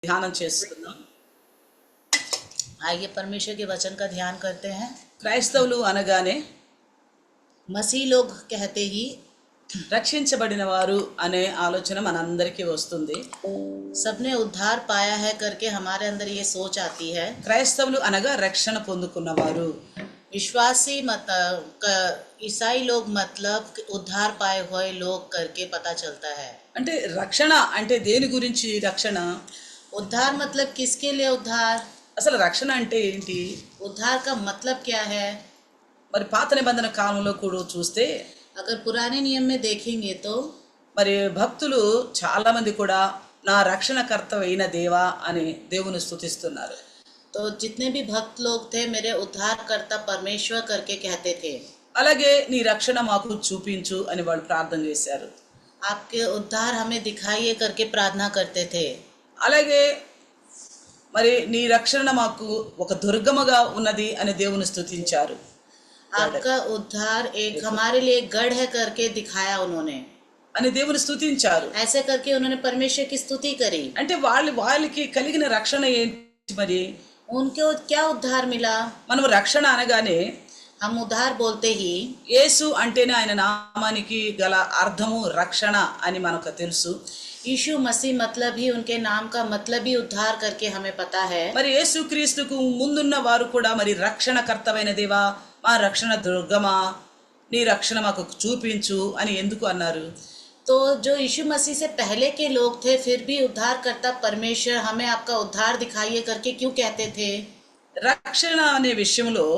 ధ్యానం చేస్తున్నాం. आइए परमेश्वर के वचन का ध्यान करते हैं। క్రైస్తవులు అనగానే मसीह लोग कहते ही రక్షించబడిన వారు అనే ఆలోచన మనందరికీ వస్తుంది. सबने उद्धार पाया है करके हमारे अंदर ये सोच आती है। క్రైస్తవులు అనగా రక్షణ పొందుకున్నవారు. विश्वासी ईसाई लोग मतलब उद्धार पाए हुए लोग करके पता चलता है। అంటే రక్షణ అంటే దేని గురించి రక్షణ? उद्धार मतलब किसके लिए उद्धार? అసలు రక్షణ అంటే ఏంటి? उद्धार का मतलब क्या है? మరి పాత నిబంధన కాలంలో కూడా చూస్తే अगर पुराने नियम में देखेंगे तो మరి భక్తులు చాలా మంది కూడా నా రక్షణకర్త అయిన దేవా అని దేవుని స్తుతిస్తున్నారు. तो जितने भी भक्त लोग थे मेरे उद्धारकर्ता परमेश्वर करके कहते थे। అలాగే నీ రక్షణ మాకు చూపించు అని వాళ్ళు ప్రార్థన చేశారు. आपके उद्धार हमें दिखाइए करके प्रार्थना करते थे। అలాగే మరి నీ రక్షణ మాకు ఒక దుర్గమగా ఉన్నది అని దేవుని స్తుతించారు. आपका उद्धार एक हमारे लिए गढ़ है करके दिखाया उन्होंने, అని దేవుని స్తుతించారు. ऐसे करके उन्होंने परमेश्वर की स्तुति करी। అంటే వాళ్ళకి కలిగిన రక్షణ ఏంటి? మరి उनको क्या उद्धार मिला? మనం రక్షణ అనగానే हम उद्धार बोलते ही యేసు అంటేనే ఆయన నామానికి గల అర్థము రక్షణ అని మనకు తెలుసు. यीशु मसीह मतलब ही उनके नाम का मतलब ही उद्धार करके हमें पता है। మరి యేసు క్రీస్తుకు ముందున్న వారు కూడా మరి రక్షణకర్తమైన దేవా మా రక్షణ దుర్గమా నీ రక్షణ మాకు చూపించు అని ఎందుకు అన్నారు? तो जो यीशु मसीह से पहले के लोग थे फिर भी उद्धारकर्ता परमेश्वर हमें आपका उद्धार दिखाइए करके क्यों कहते थे? రక్షణ అనే విషయంలో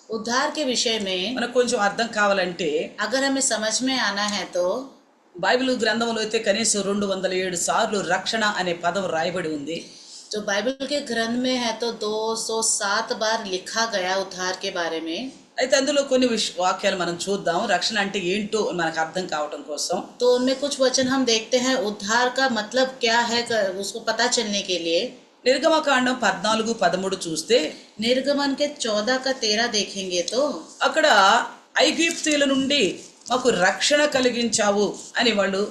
उद्धार के विषय में మనకు కొంచెం అర్థం కావాలంటే अगर हमें समझ में आना है तो బైబిల్ గ్రంథంలో అయితే కనీసం 207 సార్లు రక్షణ అనే పదం రాయబడి ఉంది. जो बाइबल के ग्रंथ में है तो 207 बार लिखा गया उद्धार के बारे में। అయితే అందులో కొన్ని వాక్యాలు మనం చూద్దాం రక్షణ అంటే ఏంటో మనకు అర్థం కావటం కోసం. तो उनमें कुछ वचन हम देखते हैं उद्धार का मतलब क्या है उसको पता चलने के लिए। నిర్గమకాండం 14-13 చూస్తే निर्गमन के 14 का 13 देखेंगे तो అక్కడ ఐగుప్తీయుల నుండి మాకు రక్షణ కలిగించావు అని వాళ్ళు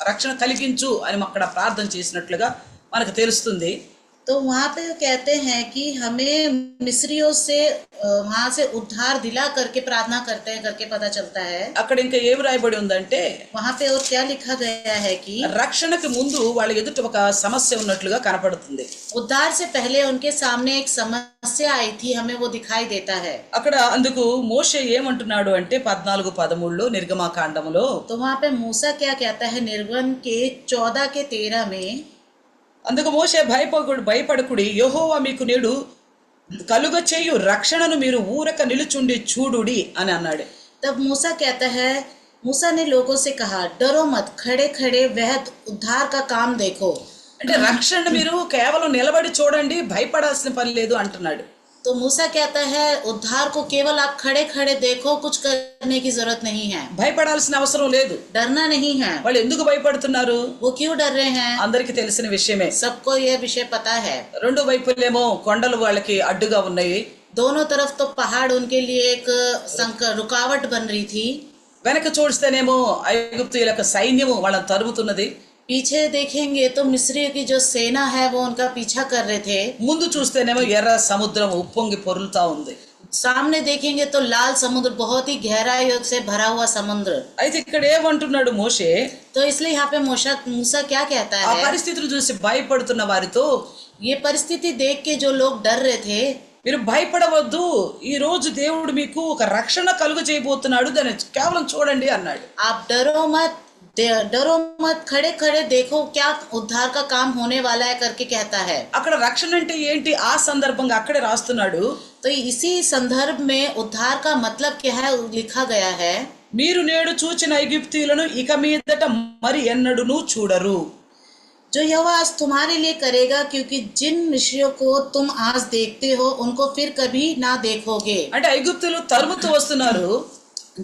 రక్షణ కలిగించు అని అక్కడ ప్రార్థన చేసినట్లుగా మనకు తెలుస్తుంది. तो वहाँ पे कहते हैं कि हमें मिस्रियों से वहाँ से उद्धार दिला करके प्रार्थना करते हैं करके पता चलता है। అక్కడ ఇంకా ఏం రాయబడి ఉందంటే वहाँ पे और क्या लिखा गया है कि రక్షణకు ముందు వాళ్ళ ఎదుట ఒక సమస్య ఉన్నట్లుగా కనపడుతుంది. उद्धार से पहले उनके सामने एक समस्या आई थी, हमें वो दिखाई देता है। అక్కడ అందుకు మోషే ఏమంటున్నాడు అంటే 14-13 నిర్గమకాండములో तो वहाँ पे मूसा क्या कहता है निर्गमन के 14 के 13 में, అందుకు మోషే భయపడకుడి యెహోవా మీకు నేడు కలుగ చేయు రక్షణను మీరు ఊరక నిలుచుండి చూడుడి అని అన్నాడు. तब मूसा कहता है, मूसा ने लोगों से कहा डरो मत, खड़े खड़े वह उद्धार का काम देखो। అంటే రక్షణ మీరు కేవలం నిలబడి చూడండి భయపడాల్సిన పని లేదు అంటున్నాడు. तो मूसा कहता है उद्धार को केवल आप खड़े खड़े देखो, कुछ करने की जरूरत नहीं है, భయపడాల్సిన అవసరం లేదు. डरना नहीं है। వాళ్ళు ఎందుకు భయపడుతున్నారు? वो क्यों डर रहे हैं? అందరికీ తెలిసిన విషయమే. सबको यह विषय पता है। రెండు వైపులేమో కొండలు వాళ్ళకి అడ్డుగా ఉన్నాయి. दोनों तरफ तो पहाड़ उनके लिए एक रुकावट बन रही थी। వెనక చూస్తేనేమో ఐగుప్తీయుల యొక్క సైన్యము వాళ్ళని తరుముతున్నది. पीछे देखेंगे तो मिस्री की जो सेना है वो उनका पीछा कर रहे थे। ముందు చూస్తేనేమో ఎర్ర సముద్రం ఉప్పొంగి పొర్లుతా ఉంది. सामने देखेंगे तो लाल समुद्र, बहुत ही गहराई से भरा हुआ समुद्र। అయితే ఇక్కడ ఏమంటున్నాడు మోషే? तो इसलिए यहाँ पे मूसा क्या कहता ఆ है? పరిస్థితులు చూసి భయపడుతున్న వారితో ये परिस्थिति देख के जो लोग डर रहे थे, మీరు భయపడవద్దు, ఈ రోజు దేవుడు మీకు ఒక రక్షణ కలుగు చేయబోతున్నాడు, దాన్ని కేవలం చూడండి అన్నాడు. आप डरो मत, खड़े खड़े देखो क्या उद्धार का काम होने वाला है करके कहता है। అక్కడ రక్షణ అంటే ఏంటి ఆ సందర్భంగా అక్కడే రాస్తున్నాడు. तो इसी संदर्भ में उद्धार का मतलब क्या है लिखा गया है, మీరు నేడు చూచిన ఐగుప్తీయులను ఇక మీదట మరి ఎన్నడూను చూడరు. जो यहोवा आज तुम्हारे लिए करेगा, क्योंकि जिन मिस्रियों को तुम आज देखते हो उनको फिर कभी ना देखोगे। అంటే ఐగుప్తీయులు తరుముతూ వస్తున్నారు.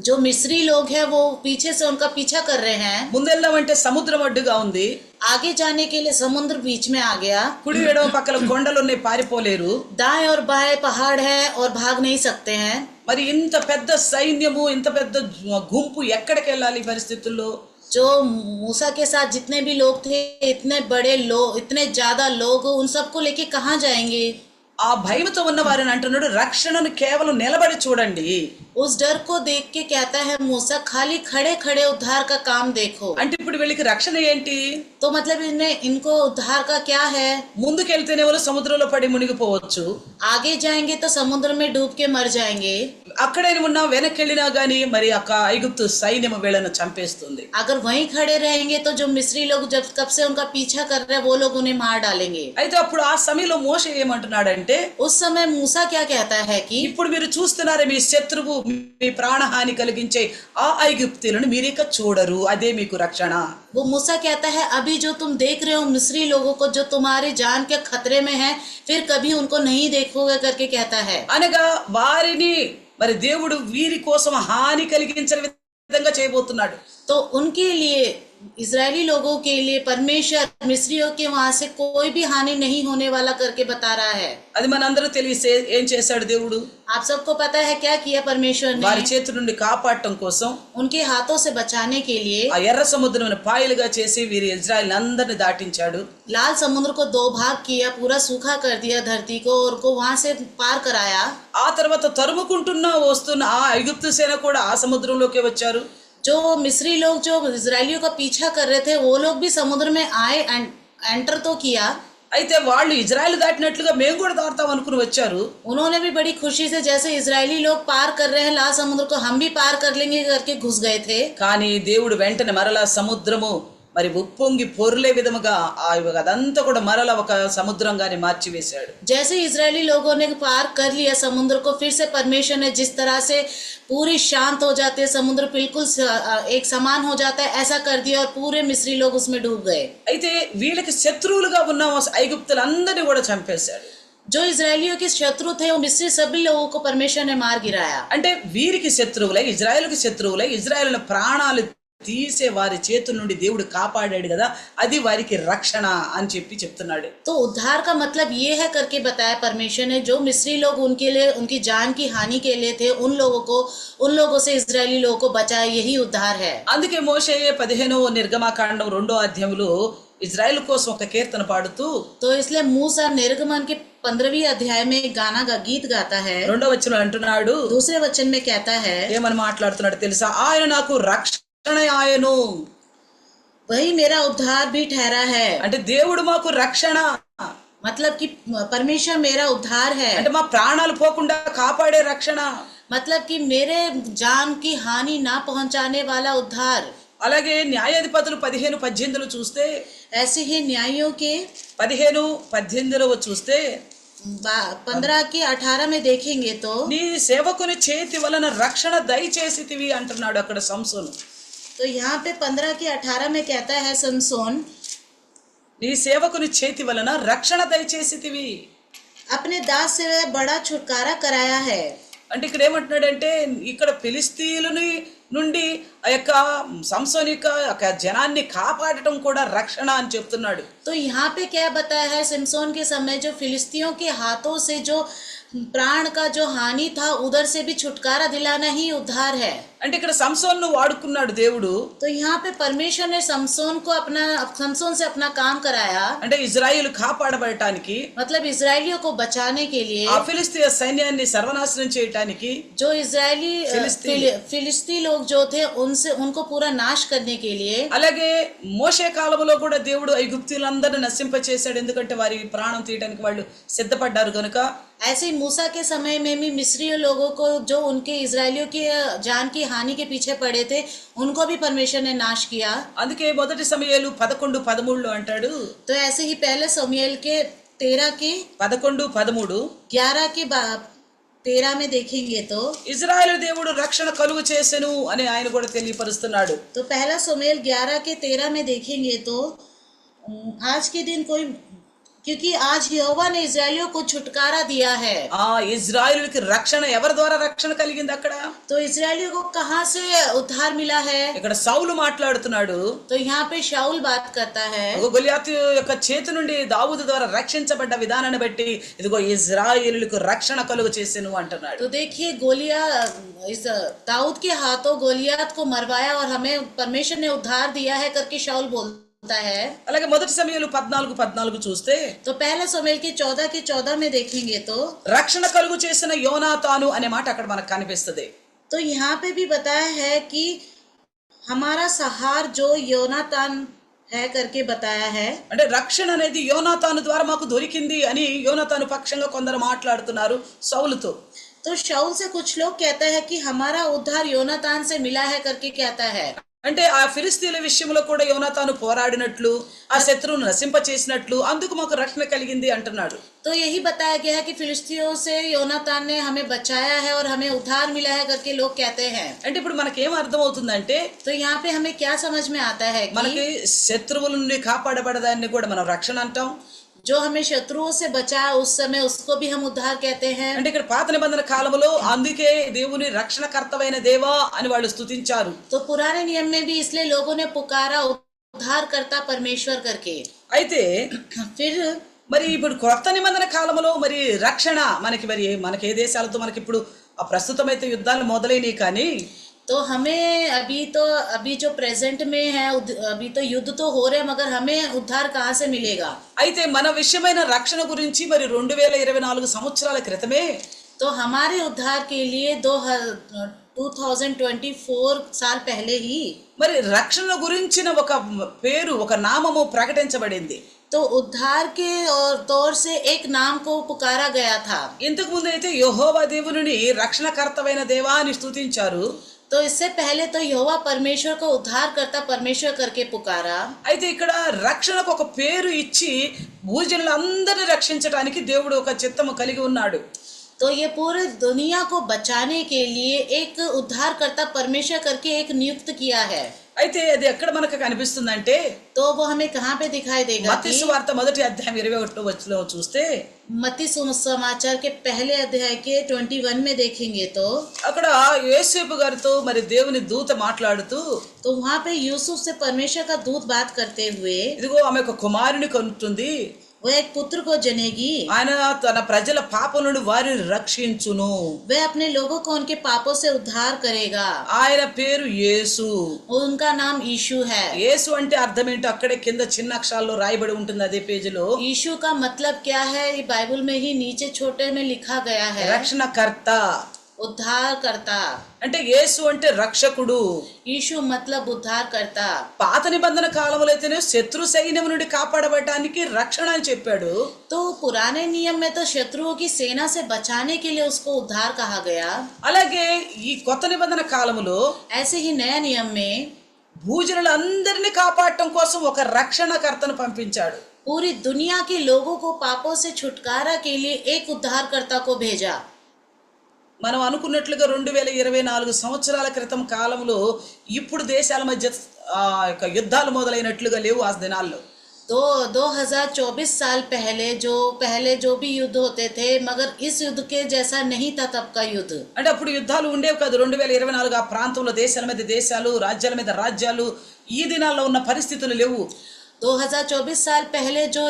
जो मिस्री लोग हैं वो पीछे से उनका पीछा कर रहे हैं। ముందెళ్ళమంటే సముద్రం అడ్డుగా ఉంది. आगे जाने के लिए समुद्र बीच में आ गया। కుడి ఎడమ పక్కల కొండలు ఉన్నాయి, పారిపోలేరు. दाएं और बाएं पहाड़ है और भाग नहीं सकते हैं। మరి ఇంత పెద్ద సైన్యము ఇంత పెద్ద గుంపు ఎక్కడికి వెళ్ళాలి ఈ పరిస్థితుల్లో? जो मूसा के साथ जितने भी लोग थे, इतने बड़े लोग, इतने ज्यादा लोग, उन सबको लेके कहाँ जाएंगे? ఆ భయముతో ఉన్న వారిని అంటున్నాడు, రక్షణను కేవలం నిలబడి చూడండి. उस डर को देख के कहता है मूसा, खाली खड़े खड़े उद्धार का काम देखो। అంటే ఇప్పుడు వీళ్ళకి రక్షణ ఏంటి? तो मतलब इनको उद्धार का क्या है? ముందుకెళ్తేనే వాళ్ళు సముద్రంలో పడి మునిగిపోవచ్చు, आगे जाएंगे तो समुद्र में डूब के मर जाएंगे, అక్కడే ఉన్నా వెనక్కెళ్ళినా గానీ మరి ఐగుప్తు సైన్యం వీళ్ళను చంపేస్తుంది. अगर वहीं खड़े रहेंगे तो जो मिस्री लोग जब कब से उनका पीछा कर रहे हैं वो लोग उन्हें मार डालेंगे। అయితే అప్పుడు ఆ సమయంలో మోషే ఏమంటున్నాడంటే, उस समय मूसा क्या कहता है कि ఇప్పుడు మీరు చూస్తున్నారే మీ శత్రువు మీ ప్రాణహాని కలిగించే ఆ ఐగుప్తీయులను మీరిక చూడరు, అదే మీకు రక్షణ. वो मूसा कहता है, अभी जो तुम देख रहे हो मिस्री लोगों को जो तुम्हारी जान के खतरे में है, फिर कभी उनको नहीं देखोगे करके कहता है। అనగా వారిని మరి దేవుడు వీరి కోసం హాని కలిగించని విధంగా చేయబోతున్నాడు. तो उनके लिए, इजरायली लोगों के लिए परमेश्वर मिस्रियों के वहां से कोई भी हानि नहीं होने वाला करके बता रहा है। అది మనందరూ తెలిసే ఏం చేశాడు దేవుడు? आप सबको पता है क्या किया परमेश्वर వారి ने? చేతి నుండి కాపాడటం కోసం उनके हाथों से बचाने के लिए ఆ ఎర్ర సముద్రం పాయలుగా చేసి వీరి ఇజ్రాయెల్ అందరిని దాటించాడు. लाल समुद्र को 2 भाग किया, पूरा सूखा कर दिया धरती को, और को वहां से पार कराया। ఆ తర్వాత తరుముకుంటున్న వస్తున్న ఆ ఐగుప్తు సేన కూడా ఆ సముద్రంలోకి వచ్చారు. जो मिस्री लोग जो इजरायलियों का पीछा कर रहे थे वो लोग भी समुद्र में आए, एंटर तो किया। అయితే వాళ్ళు ఇజ్రాయెల్ దాటినట్లుగా మేము కూడా దాటుతాం అనుకుని వచ్చారు. उन्होंने भी बड़ी खुशी से, जैसे इजरायली लोग पार कर रहे हैं लाल समुद्र को, हम भी पार कर लेंगे करके घुस गए थे। కానీ దేవుడు వెంటనే మరలా సముద్రము మరి ఉప్పొంగి పొర్లే విధముగా అదంతా కూడా మరలా ఒక సముద్రంగానే మార్చివేశాడు. जैसे इजरायली लोगों ने पार कर लिया समुद्र को, फिर से परमेश्वर ने जिस तरह से पूरी शांत हो जाते हैं, समुद्र बिल्कुल एक समान हो जाता है, ऐसा कर दिया और पूरे मिस्री लोग उसमें डूब गए। అయితే వీళ్ళకి శత్రువులుగా ఉన్న ఐగుప్తులందరినీ కూడా చంపేశాడు. जो इजरायलियों के शत्रु थे वो मिस्री सभी लोगों को परमेश्वर ने मार गिराया। అంటే వీరికి శత్రువులై ఇజ్రాయెల్కి శత్రువులై ఇజ్రాయెల్ ప్రాణాలు తీసే వారి చేతుల నుండి దేవుడు కాపాడాడు కదా, అది వారికి రక్షణ అని చెప్తున్నాడు. तो उद्धार का मतलब ये है करके बताया परमेश्वर ने, जो मिस्री लोग उनके लिए उनकी जान की हानि के लिए थे, उन लोगों से इजरायली लोगों को बचाया, यही उद्धार है। అందుకే మోషే 15వ నిర్గమకాండం 2వ అధ్యాయంలో ఇజ్రాయెల్ కోసం ఒక కీర్తన పాడుతూ, तो इसलिए मूसा निर्गमन के 15वीं अध्याय में गीत गाता है। 2వ వచనంలో అంటున్నాడు, दूसरे वचन में कहता है, ఏమని మాట్లాడుతున్నాడు తెలుసా? ఆయన నాకు రక్షణ ఆయను, वही मेरा उद्धार भी ठहरा है। అంటే దేవుడు మాకు రక్షణ, मतलब कि परमेश्वर मेरा उद्धार है, అంటే మా ప్రాణాలు పోకుండా కాపాడే రక్షణ. मतलब कि मेरे जान की हानि ना पहुंचाने वाला उद्धार। అలాగే న్యాయాధిపతులు 15:18 చూస్తే, ऐसे ही न्यायों के 15:18 చూస్తే 15 के 18 में देखेंगे तो, నీ సేవకుని చేతి వలన రక్షణ దయచేసితివి అంటున్నాడు అక్కడ సంసోను. तो यहाँ पे 15 के 18 में कहता है समसोन, నీ సేవకుని చేతి వలన రక్షణ దయచేసితివి. अपने दास से वह बड़ा छुटकारा कराया है। అంటే ఇక్కడ ఏమంటున్నాడంటే, ఇక్కడ ఫిలిస్తీయులని నుండి ఆ యొక్క సంసోని యొక్క జనాన్ని కాపాడటం కూడా రక్షణ అని చెప్తున్నాడు. तो यहाँ पे क्या बताया है, सिमसोन के समय जो फिलिस्तियों के हाथों से जो प्राण का जो हानि था, उधर से भी छुटकारा दिलाना ही उद्धार है। అంటే ఇక్కడ సంసోన్ను వాడుకున్నాడు దేవుడు. तो यहाँ पे परमेश्वर ने समसोन से अपना काम कराया, అంటే ఇజ్రాయిల్ కాపాడబడటానికి, मतलब इजरायलियों को बचाने के लिए, ఆ ఫిలిస్తీయ సైన్యాన్ని సర్వనాశనం చేయటానికి, जो इजरायली फिलिस्ती लोग जो थे उनको पूरा नाश करने के लिए। అలాగే మోషే కాలంలో కూడా దేవుడు ఐగుప్తీయులందరిని నశింపచేశాడు, ఎందుకంటే వారి ప్రాణం తీయడానికి వాళ్ళు సిద్ధపడ్డారు కనుక. ऐसे मूसा के समय में भी मिस्री लोगों को, जो उनके इजरायलियों की जान की हानि के पीछे पड़े थे, उनको भी परमेश्वर ने नाश किया। అందుకే మొదటి సమూయేలు 11:13 అంటాడు, तो ऐसे ही पहले समूएल के 13 के 11:13 11 के 13 में देखेंगे तो, ఇజ్రాయేలు దేవుడు రక్షణ కలుగు చేసెను అని ఆయన కూడా తెలియపరుస్తున్నాడు. तो पहला समूएल 11 के 13 में देखेंगे तो, आज के दिन कोई क्योंकि आज यहोवा ने इस्राएलियों को छुटकारा दिया है। ఆ ఇజ్రాయేలుకి రక్షణ ఎవరి ద్వారా రక్షణ కలిగింది అక్కడ? तो इस्राएलियों को कहाँ से उद्धार मिला है? ఇక్కడ సౌలు మాట్లాడుతున్నాడు. तो यहाँ पे शाऊल बात करता है, గొలియాతు యొక్క చేతి నుండి దావీదు ద్వారా రక్షించబడ్డ విధానాన్ని బట్టి ఇదిగో ఇజ్రాయేలులకు రక్షణ కలుగు చేసెను అంటున్నాడు. तो देखिए गोलिया इस दाऊद के हाथों गोलियात को मरवाया और हमें परमेश्वर ने उद्धार दिया है करके शाऊल बोलता है। అలాగే మొదటి సమయాలు 14:14 చూస్తే तो पहले समूएल के 14 में देखेंगे तो రక్షణ కలుగు చేసిన యోనాతాను అనే మాట అక్కడ మనకు కనిపిస్తుంది. तो यहाँ पे भी बताया है कि हमारा सहार जो योनातान है करके बताया है। అంటే రక్షణ అనేది యోనాతాను ద్వారా మాకు దొరికింది అని యోనాతాను పక్షంగా కొందరు మాట్లాడుతున్నారు సౌలుతో. तो शाऊल से कुछ लोग कहते हैं कि हमारा उद्धार योनातान से मिला है करके कहता है। అంటే ఆ ఫిలిస్తీన్ల విషయంలో కూడా యోనాతాను పోరాడినట్లు ఆ శత్రువును నశింప చేసినట్లు అందుకు మాకు రక్షణ కలిగింది అంటున్నాడు. तो यही बताया गया है कि फिलिस्तीनियों से योनातान ने हमें बचाया है और हमें उद्धार मिला है करके लोग कहते हैं। అంటే ఇప్పుడు మనకి ఏం అర్థం అవుతుందంటే तो यहाँ पे हमें क्या समझ में आता है మనకి कि శత్రువుల నుండి కాపాడబడదాన్ని కూడా మనం రక్షణ అంటాం. जो हमें शत्रुओं से बचाया उस समय उसको भी हम उद्धार कहते हैं। అంటే ఇక్కడ పాత నిబంధన కాలంలో అందుకే దేవుని రక్షణకర్తవైన దేవా అని వాళ్ళు స్తుతించారు. तो पुराने नियम में भी इसलिए लोगों ने पुकारा उद्धार करता परमेश्वर करके। అయితే फिर మరి ఇప్పుడు కొత్త నిబంధన కాలంలో మరి రక్షణ మనకి ఏ దేశాలతో మనకి ఇప్పుడు ఆ ప్రస్తుతమైతే యుద్ధాలు మొదలైనవి కానీ तो हमें अभी जो प्रेजेंट में है अभी तो युद्ध तो हो रहे हैं मगर हमें उद्धार कहाँ से मिलेगा? అయితే మన విషయమైన రక్షణ గురించి మరి 2024 సంవత్సరాల క్రితమే तो हमारे उद्धार के लिए 2024 साल पहले ही మరి రక్షణ గురించిన ఒక పేరు ఒక నామము ప్రకటించబడింది. तो उद्धार के और तौर से एक नाम को पुकारा गया था। ఇంతకు ముందు అయితే యెహోవా దేవుని రక్షణకర్తవైన దేవా అని స్తుతించారు. तो इससे पहले तो यहोवा परमेश्वर को उद्धार करता परमेश्वर करके पुकारा। అయితే ఇక్కడ రక్షణకు ఒక పేరు ఇచ్చి భూజనులందరిని రక్షించడానికి దేవుడు ఒక చిత్తము కలిగి ఉన్నాడు. तो ये पूरे दुनिया को बचाने के लिए एक उद्धार करता परमेश्वर करके एक नियुक्त किया है। అయితే అది ఎక్కడ మనకు కనిపిస్తుందంటే तो वो हमें कहाँ पे दिखाई देगा? మత్తయి సువార్త మొదటి అధ్యాయం 21వ వచనంలో చూస్తే मत्ती सुसमाचार के पहले अध्याय के 21 में देखेंगे तो అక్కడ యోసేపు గారితో మరి దేవుని దూత మాట్లాడుతూ तो वहाँ पे यूसुफ से परमेश्वर का दूत बात करते हुए ఇదిగో ఆమె ఒక కుమారుని కనుతుంది, वो एक पुत्र को जनेगी, ఆయన తన ప్రజల పాపం నుండి వారిని రక్షించును, वह अपने लोगों को उनके पापों से उद्धार करेगा, ఆయన పేరు యేసు. उनका नाम यीशु है। యేసు అంటే అర్థం ఏంటో అక్కడే కింద చిన్న అక్షరాల్లో రాయబడి ఉంటుంది అదే పేజీలో. यीशु का मतलब क्या है? ये बाइबल में ही नीचे छोटे में लिखा गया है, రక్షణకర్త. उद्धार करता। అంటే యేసు అంటే రక్షకుడు. यीशु मतलब उद्धार करता। పాత నిబంధన కాలంలో అయితేనే శత్రు సైన్యం నుండి కాపాడబడటానికి రక్షణ అని చెప్పాడు. तो पुराने नियम में तो शत्रुओं की सेना से बचाने के लिए उसको उद्धार कहा गया। అలాగే ఈ కొత్త నిబంధన కాలంలో ऐसे ही नया नियम में భూజనులందరినీ కాపాడటం కోసం ఒక రక్షణకర్తను పంపించాడు. पूरी दुनिया के लोगों को पापों से छुटकारा के लिए एक उद्धारकर्ता को भेजा। మనం అనుకున్నట్లుగా 2024 సంవత్సరాల క్రితం కాలంలో ఇప్పుడు దేశాల మధ్య యుద్ధాలు మొదలైనట్లుగా లేవు ఆ దినాల్లో. 2024 साल पहले जो भी युद्ध होते थे मगर इस युद्ध के जैसा नहीं था तब का युद्ध। అంటే అప్పుడు యుద్ధాలు ఉండేవి కాదు. 2024 ఆ ప్రాంతంలో దేశాల మీద దేశాలు రాజ్యాల మీద రాజ్యాలు ఈ దినాల్లో ఉన్న పరిస్థితులు లేవు. 2024 साल पहले जो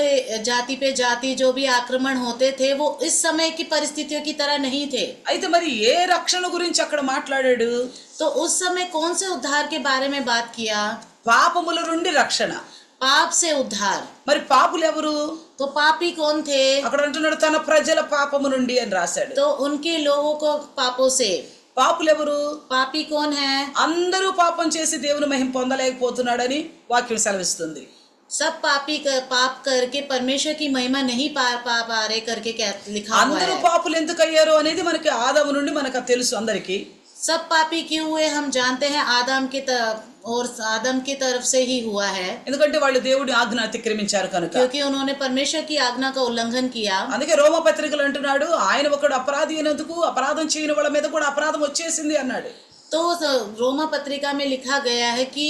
जाति पे जाति जो भी आक्रमण होते थे वो इस समय की परिस्थितियों की तरह नहीं थे। అయితే మరి ఏ రక్షణ గురించి అక్కడ మాట్లాడాడు? तो उस समय कौन से उद्धार के बारे में बात किया? పాపముల నుండి రక్షణ. पाप से उद्धार। మరి పాపులు ఎవరు? तो पापी कौन थे? అక్కడ అంటున్నాడు తన ప్రజల పాపము నుండి అని రాశాడు. तो उनके लोगों को पापों से। పాపులు ఎవరు? पापी कौन है? అందరూ పాపం చేసి దేవుని మహిమ పొందలేకపోతున్నాడని వాక్యం సెలవిస్తుంది. सब पाप करके परमेश्वर की महिमा नहीं पा रहे करके क्या लिखा हुआ అందరూ है। పాపులు ఎందుకు అయ్యారు అనేది మనకి ఆదాము నుండి మనకు తెలుసు అందరికి. सब पापी क्यों हुए हम जानते हैं, आदम की तरफ से ही हुआ है, ఎందుకంటే వాళ్ళు దేవుడి ఆజ్ఞ అతిక్రమించారు కనుక. क्योंकि उन्होंने परमेश्वर की आज्ञा का उल्लंघन किया। అందుకే రోమా పత్రికలు అంటున్నాడు ఆయన ఒకడు అపరాధి అయినందుకు అపరాధం చేయని వాళ్ళ మీద కూడా అపరాధం వచ్చేసింది అన్నాడు. तो रोमा पत्रिका में लिखा गया है कि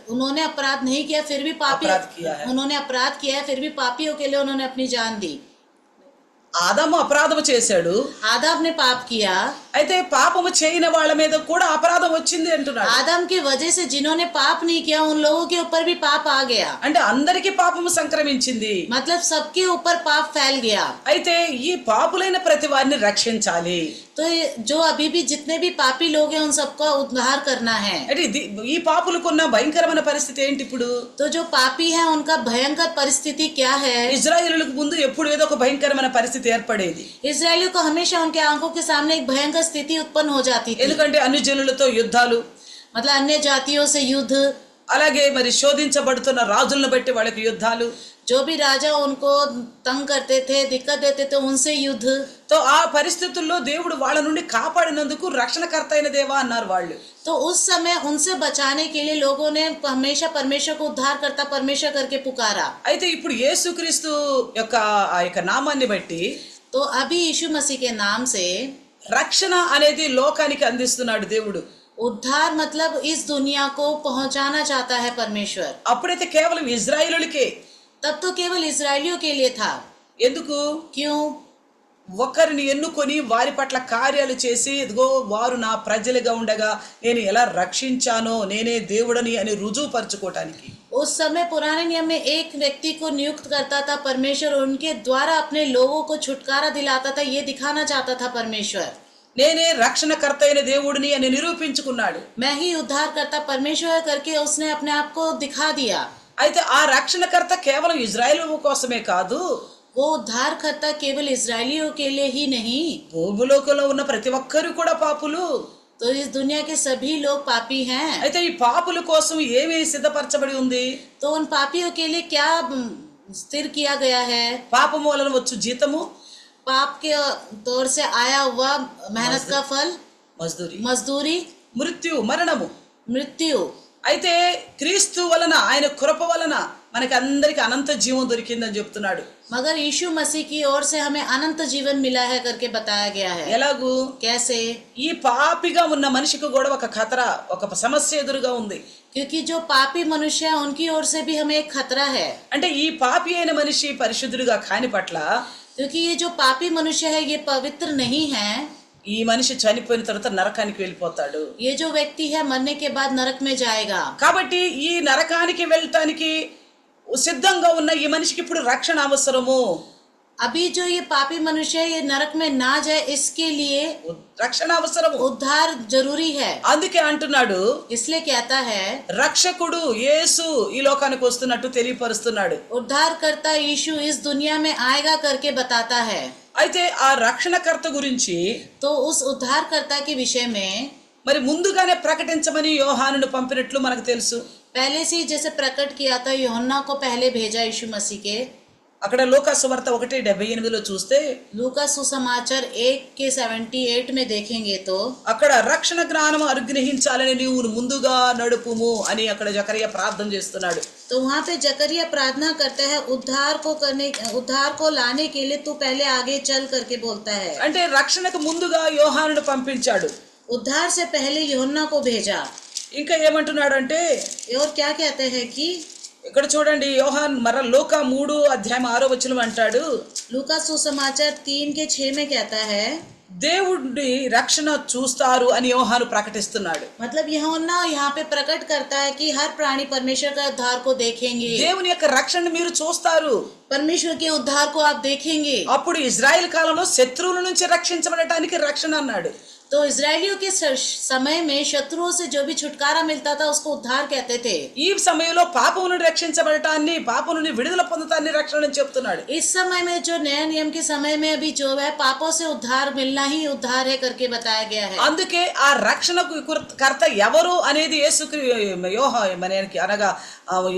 उन्होंने अपराध नहीं किया फिर भी पापी अपराध किया है। उन्होंने अपराध किया है फिर भी पापियों के लिए उन्होंने अपनी जान दी। ఆదాము అపరాధము చేశాడు, आदम ने पाप किया, అయితే పాపము చేయని వాళ్ళ మీద కూడా అపరాధం వచ్చింది అంటున్నాడు. आदम की वजह से जिन्होंने पाप नहीं किया उन लोगों के ऊपर भी पाप आ गया, అంటే అందరికీ పాపము సంక్రమించింది. मतलब सबके ऊपर पाप फैल गया। అయితే ఈ పాపులైన ప్రతి వారిని రక్షించాలి. तो जो अभी भी जितने भी पापी लोग हैं उन सबका उद्धार करना है। అంటే ఈ పాపులకున్న భయంకరమైన పరిస్థితి ఏంటి ఇప్పుడు? तो जो पापी है उनका भयंकर परिस्थिति क्या है? ఇజ్రాయేలులకు ముందు ఎప్పుడు ఏదో ఒక భయంకరమైన పరిస్థితి ఏర్పడేది. इजरायलियों को हमेशा उनके आंखों के सामने एक भयंकर स्थिति उत्पन्न हो जाती थी, ఎందుకంటే అన్ని జనులతో యుద్ధాలు, मतलब अन्य जातियों से युद्ध, అలాగే మరి శోధించబడుతున్న రాజులను బట్టి వాళ్ళకి యుద్ధాలు. जो भी राजा उनको तंग करते थे दिक्कत देते थे उनसे युद्ध। తో ఆ పరిస్థితుల్లో దేవుడు వాళ్ళ నుండి కాపాడినందుకు రక్షణకర్త అయిన దేవా అన్నారు వాళ్ళు. तो उस समय उनसे बचाने के लिए लोगों ने हमेशा परमेश्वर को उद्धार करता परमेश्वर करके पुकारा। అయితే ఇప్పుడు యేసుక్రీస్తు యొక్క ఆ యొక్క నామాన్ని బట్టి तो अभी यीशु मसीह के नाम से రక్షణ అనేది లోకానికి అందిస్తున్నాడు దేవుడు. उद्धार मतलब इस दुनिया को पहुंचाना चाहता है परमेश्वर। అప్పుడైతే కేవలం ఇజ్రాయేలులకే, तब तो केवल इजरायलियों के लिए था। ఎందుకు? क्यों? ఒకరిని ఎన్నుకొని వారి పట్ల కార్యాలు చేసి ఇదిగో వారు నా ప్రజలుగా ఉండగా నేను ఎలా రక్షించానో నేనే దేవుడని అని రుజువుపరచుకోవటానికి. उस समय पुराने नियम में एक व्यक्ति को नियुक्त करता था परमेश्वर, उनके द्वारा अपने लोगों को छुटकारा दिलाता था, ये दिखाना चाहता था परमेश्वर నేనే రక్షణకర్త అయిన దేవుడిని అని నిరూపించుకున్నాడు. मैं ही उद्धार करता परमेश्वर करके उसने अपने आप को दिखा दिया। అయితే ఆ రక్షణకర్త కేవలం ఇజ్రాయేలు కోసమే కాదు, वो उद्धार करता केवल इजरायलियों के लिए ही नहीं, భూలోకంలో ఉన్న ప్రతి ఒక్కరు కూడా పాపులు. तो इस दुनिया के सभी लोग पापी हैं। అయితే ఈ పాపుల కోసం ఏమి సిద్ధపరచబడి ఉంది? तो उन पापियों के लिए क्या स्थिर किया गया है? పాపము వలన వచ్చు జీతము, पाप के तौर से आया हुआ मेहनत का फल, మజ్దూరి, मजदूरी, మృత్యు, మరణము. मृत्यु। అయితే క్రీస్తు వలన ఆయన కృప వలన మనకి అందరికి అనంత జీవం దొరికిందని చెప్తున్నాడు. मगर यीशु मसीह की ओर से हमें अनंत जीवन मिला है करके बताया गया है। ఎలాగూ? कैसे? ఈ పాపిగా ఉన్న మనిషికి కూడా ఒక ఖతరా, ఒక సమస్య ఎదురుగా ఉంది. क्योंकि जो पापी मनुष्य है उनकी ओर से भी हमें एक खतरा है। అంటే ఈ పాపి అయిన మనిషి పరిశుద్ధుడిగా కాని పట్ల क्योंकि ये जो पापी मनुष्य है ये पवित्र नहीं है। ఈ మనిషి చనిపోయిన తర్వాత నరకానికి వెళ్ళిపోతాడు. ये जो व्यक्ति है मरने के बाद नरक में जाएगा। కాబట్టి ఈ నరకానికి వెళ్ళటానికి సిద్ధంగా ఉన్న ఈ మనిషికి ఇప్పుడు రక్షణ అవసరము. अभी जो ये पापी मनुष्य है ये नरक में ना जाए इसके लिए రక్షణ అవసరము. उद्धार जरूरी है। అందుకే అంటున్నాడు, इसलिए कहता है రక్షకుడు యేసు ఈ లోకానికి వస్తున్నట్టు తెలియపరుస్తున్నాడు. उद्धार करता यीशु इस दुनिया में आएगा करके बताता है। అయితే ఆ రక్షణకర్త గురించి तो उस उद्धारकर्ता के विषय में మరి ముందుగానే ప్రకటించమని యోహానును పంపినట్లు మనకు తెలుసు. पहले से ही जैसे प्रकट किया था यूहन्ना को पहले भेजा यीशु मसीह के। అక్కడ లోకా సువార్త 1:78 చూస్తే लूका सुसमाचार 1:78 में देखेंगे तो అక్కడ రక్షణ జ్ఞానం అనుగ్రహించాలని నీవు ముందుగా నడుపుము అని అక్కడ జకరియా ప్రార్థన చేస్తున్నాడు. तो वहाँ पे जकरिया प्रार्थना करता है उद्धार को लाने के लिए तू पहले आगे चल करके बोलता है। అంటే రక్షణకు ముందుగా యోహానును పంపించాడు. उद्धार से पहले यूहन्ना को भेजा। ఇంకా ఏమంటున్నాడు అంటే और क्या कहते हैं कि ఇక్కడ చూడండి యోహాన్ లోకా 3:6 అంటాడు, लूका सुसमाचार 3:6 में कहता है దేవుడి రక్షణ చూస్తారు అని యోహాను ప్రకటిస్తున్నాడు. मतलब यूहन्ना यहाँ पे प्रकट करता है कि हर प्राणी परमेश्वर का उद्धार को देखेंगे। దేవుని యొక్క రక్షణ మీరు చూస్తారు. परमेश्वर के उद्धार को आप देखेंगे। అప్పుడు ఇజ్రాయెల్ కాలంలో శత్రువుల నుంచి రక్షించబడటానికి రక్షణ అన్నాడు. तो इजरायलियों के समय में शत्रुओं से जो भी छुटकारा मिलता था उसको उद्धार कहते थे। ఈ సమయంలో పాపం నుండి రక్షించబడటాన్ని, పాపం నుండి విడుదల పొందటాన్ని రక్షణ అని చెప్తున్నాడు. इस समय में जो नया नियम के समय में अभी जो है पापों से उद्धार मिलना ही उद्धार है करके बताया गया है। అందుకే ఆ రక్షణకు కర్త ఎవరు అనేది మనకి అనగా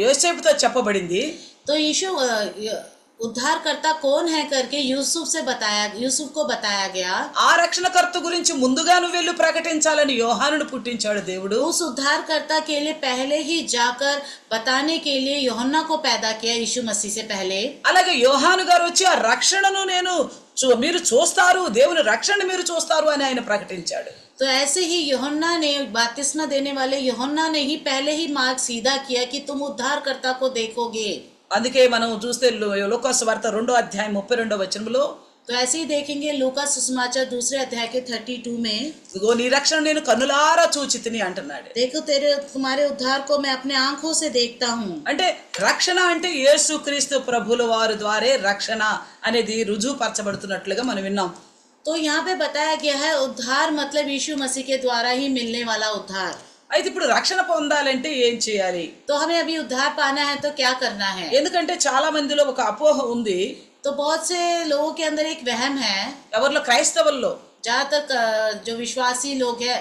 యోసేపుతో చెప్పబడింది. तो यीशु उद्धारकर्ता कौन है करके यूसुफ को बताया गया। ఆ రక్షణకర్త గురించి ముందుగా నువ్వు వెళ్ళి ప్రకటించాలని యోహానును పుట్టించాడు దేవుడు. उस उद्धारकर्ता के लिए पहले ही जाकर बताने के लिए यूहन्ना को पैदा किया यीशु मसीह से पहले। అలాగే యోహాను గారు వచ్చి ఆ రక్షణను మీరు చూస్తారు, దేవుని రక్షణ మీరు చూస్తారు అని ఆయన ప్రకటించాడు. तो ऐसे ही यूहन्ना ने बपतिस्मा देने वाले यूहन्ना ने ही पहले ही मार्ग सीधा किया कि तुम उद्धारकर्ता को देखोगे। అందుకే మనం చూస్తే లూకాసు వార్త 2వ అధ్యాయం 32వ వచనంలో तो ऐसे ही देखेंगे लूका सुसमाचार 2 अध्याय के 32 में, ఇదిగో నీ రక్షణ నేను కన్నులారా చూచితిని అంటున్నాడు. देखो तुम्हारे उद्धार को मैं अपने आंखों से देखता हूँ। అంటే రక్షణ అంటే యేసుక్రీస్తు ప్రభుల వారి ద్వారే రక్షణ అనేది రుజువుపరచబడుతున్నట్లుగా మనం విన్నాం. तो यहाँ पे बताया गया है उद्धार मतलब यीशु मसीह के द्वारा ही मिलने वाला उद्धार। అయితే ఇప్పుడు రక్షణ పొందాలంటే ఏం చేయాలి? तो हमें अभी उद्धार पाना है तो क्या करना है? ఎందుకంటే చాలా మందిలో ఒక అపోహ ఉంది. तो बहुत से लोगों के अंदर एक वहम है, ఎవరిలో? క్రైస్తవుల్లో. ज्यादातर जो विश्वासी लोग हैं,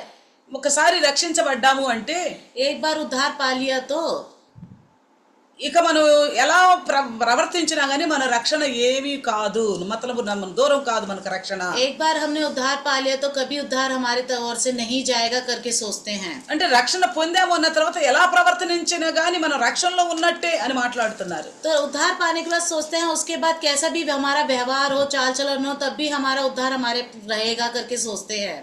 ఒకసారి రక్షించబడ్డాము అంటే एक बार उद्धार पा लिया तो ఇక మనం ఎలా ప్రవర్తించినా గానీ మన రక్షణ ఏమీ కాదు, మతలబు మన దూరం కాదు మనకు రక్షణ. एक बार हमने उद्धार पा लिया तो कभी उद्धार हमारे ओर से नहीं जाएगा करके सोचते हैं। అంటే రక్షణ పొందాము అన్న తర్వాత ఎలా ప్రవర్తించినా గానీ మనం రక్షణలో ఉన్నట్టే అని మాట్లాడుతున్నారు. तो उद्धार पाने के बाद सोचते हैं उसके बाद कैसा भी हमारा व्यवहार हो, चाल चलन हो, तब भी हमारा उद्धार हमारे रहेगा करके सोचते हैं।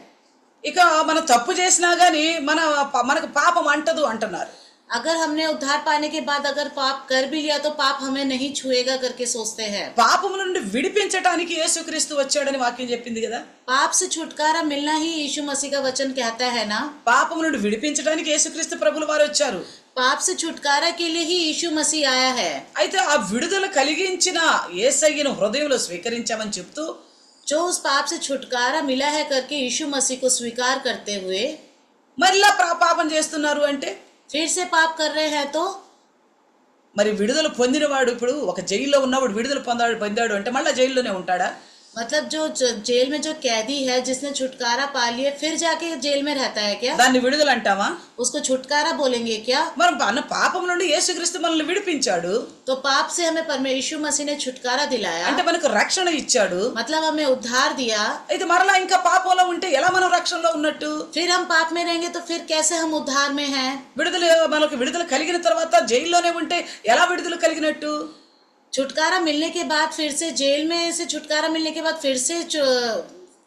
ఇక మనం తప్పు చేసినా గానీ మనకు పాపం అంటదు అంటున్నారు. अगर हमने उद्धार पाने के बाद अगर पाप कर भी लिया तो पाप हमें नहीं छुएगा करके सोचते हैं। పాపము నుండి విడిపించడానికి యేసుక్రీస్తు వచ్చాడని వాక్యం చెప్పింది కదా. पाप से छुटकारा मिलना ही यीशु मसीह का वचन कहता है ना। పాపము నుండి విడిపించడానికి యేసుక్రీస్తు ప్రభుల వారు వచ్చారు. पाप से छुटकारा के लिए ही यीशु मसीह आया है। అయితే ఆ విడుదల కలిగించిన యేసయ్యను హృదయంలో స్వీకరించామని చెప్తూ जो उस पाप से छुटकारा मिला है करके यीशु मसीह को स्वीकार करते हुए మళ్ళా పాపం చేస్తున్నారు అంటే फिर से पाप कर रहे हैं तो మరి విడుదల పొందినవాడు ఇప్పుడు ఒక జైల్లో ఉన్నవాడు విడుదల పొందాడు అంటే మళ్ళీ జైల్లోనే ఉంటాడా? मतलब जो जेल में जो कैदी है जिसने छुटकारा पा लिया फिर जाके जेल में रहता है क्या? దాన్ని విడుదల అంటావా? उसको छुटकारा बोलेंगे क्या? మనం అన్న పాపం నుండి యేసుక్రీస్తు మనల్ని విడిపించాడు. तो पाप से हमें यीशु मसीह ने छुटकारा दिलाया, అంటే మనకు రక్షణ ఇచ్చాడు. मतलब हमें उद्धार दिया। అయితే మరలా ఇంకా పాపంలో ఉంటే ఎలా మనం రక్షణలో ఉన్నట్టు? फिर हम पाप में रहेंगे तो फिर कैसे हम उद्धार में हैं? మనకు విడుదల కలిగిన తర్వాత జైల్లోనే ఉంటే ఎలా విడుదల కలిగినట్టు? छुटकारा मिलने के बाद फिर से जेल में से छुटकारा मिलने के बाद फिर से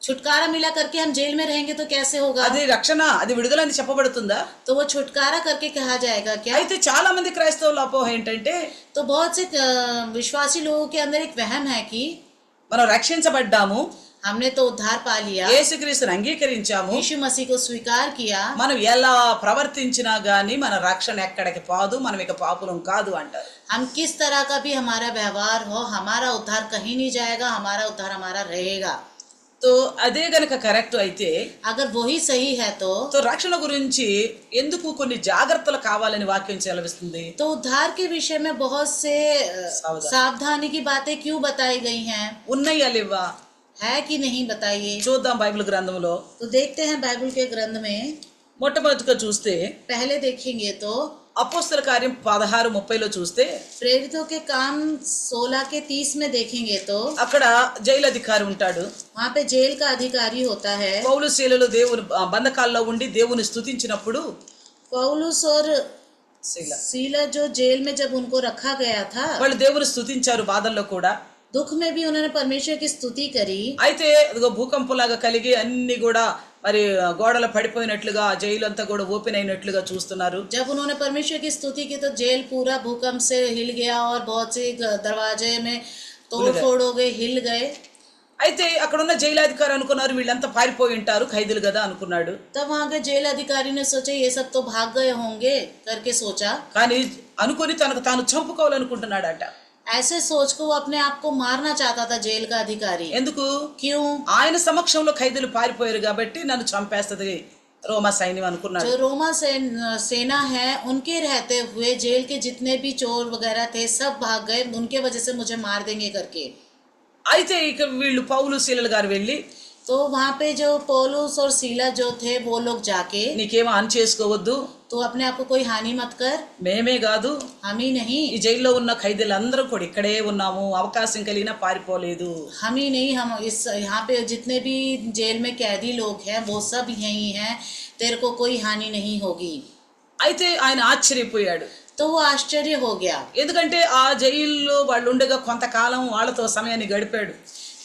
छुटकारा मिला करके हम जेल में रहेंगे तो कैसे होगा? అది రక్షణ, అది విడుదల అని చెప్పబడుతుందా? तो वो छुटकारा करके कहा जाएगा क्या? అయితే చాలా మంది క్రైస్తవుల అపోహ ఏంటంటే तो बहुत से विश्वासी लोगों के अंदर एक वहम है कि మనం రక్షించబడ్డాము, हमने तो उद्धार पा लिया, యేసుక్రీస్తుని అంగీకరించాము, यीशु मसीह को स्वीकार किया, మనం ఎలా ప్రవర్తించినా గానీ మన రక్షణ ఎక్కడికి పోదు, మనం ఇక పాపులం కాదు అంటారు. हम किस तरह का भी हमारा व्यवहार हो हमारा उद्धार कहीं नहीं जाएगा, हमारा उद्धार हमारा रहेगा। तो అదే గనక కరెక్ట్ అయితే अगर वही सही है तो రక్షణ గురించి ఎందుకు కొన్ని జాగ్రత్తలు కావాలని వాక్యం సెలవిస్తుంది? तो उद्धार के विषय में बहुत से सावधानी की बातें क्यों बताई गई हैं? ఉన్నాయా లేవా? है कि नहीं बताइए। చూద్దాం బైబిల్ గ్రంథంలో. तो देखते हैं बाइबल के ग्रंथ में। మొట్టమొదటిగా చూస్తే पहले देखेंगे तो అపోస్తల కార్యం 16:30లో చూస్తే प्रेरितों के काम 16 के 30 में देखेंगे तो అక్కడ జైలు అధికారి ఉంటాడు. वहाँ पे जेल का अधिकारी होता है। పౌలు శీలలు దేవుని బంధకాల్లో ఉండి దేవుని స్తుతించినప్పుడు पौलुस और सीला जो जेल में जब उनको रखा गया था వాళ్ళు దేవుని స్తుతించారు బాధల్లో కూడా. दुख में भी उन्होंने परमेश्वर की स्तुति करी। అయితే అదిగో భూకంపంలాగా కలిగి అన్ని కూడా మరి గోడలు పడిపోయినట్లుగా జైలు అంతా కూడా ఓపెన్ అయినట్లుగా చూస్తున్నారు. जब उन्होंने परमेश्वर की स्तुति की तो जेल पूरा भूकंप से हिल गया और बहुत से दरवाजे में तोड़ फोड़ हो गए, हिल गए। అయితే అక్కడ ఉన్న జైలు అధికారి అనుకున్నారు వీళ్ళంతా పారిపోయి ఉంటారు ఖైదీలు కదా అనుకున్నాడు. तब वहाँ के जेल अधिकारी ने सोचा ये सब तो भाग गए होंगे करके सोचा, కానీ అనుకొని తనకు తాను చంపుకోవాలనుకుంటున్నాడట. ऐसे सोच को वो अपने आप को मारना चाहता था जेल का अधिकारी। ఎందుకు? क्यों? ఆయన సమక్షంలో ఖైదీలు పారిపోయారు కాబట్టి నన్ను చంపేస్తది రోమా సైన్యం అనుకున్నాడు. जो रोमा सेना है उनके रहते हुए जेल के जितने भी चोर वगैरह थे सब भाग गए, उनके वजह से मुझे मार देंगे करके। అయితే ఇక వీళ్ళు పౌలు శీలలు గారు వెళ్ళి तो वहाँ पे जो पौलुस और सीला जो थे वो लोग जाके నీకేమో అని చేసుకోవద్దు, तो अपने आप को कोई हानि मत कर, మేమే కాదు हम ही नहीं, ఈ జైల్లో ఉన్న ఖైదీలందరూ కూడా ఇక్కడే ఉన్నాము, అవకాశం కలిగినా పారిపోలేదు. हम ही नहीं, हम इस यहाँ पे जितने भी जेल में कैदी लोग हैं वो सब यही हैं, तेरे को कोई हानि नहीं होगी। అయితే ఆయన ఆశ్చర్యపోయాడు. तो वो आश्चर्य हो गया, ఎందుకంటే ఆ జైల్లో వాళ్ళు ఉండగా కొంతకాలం వాళ్ళతో సమయాన్ని గడిపాడు.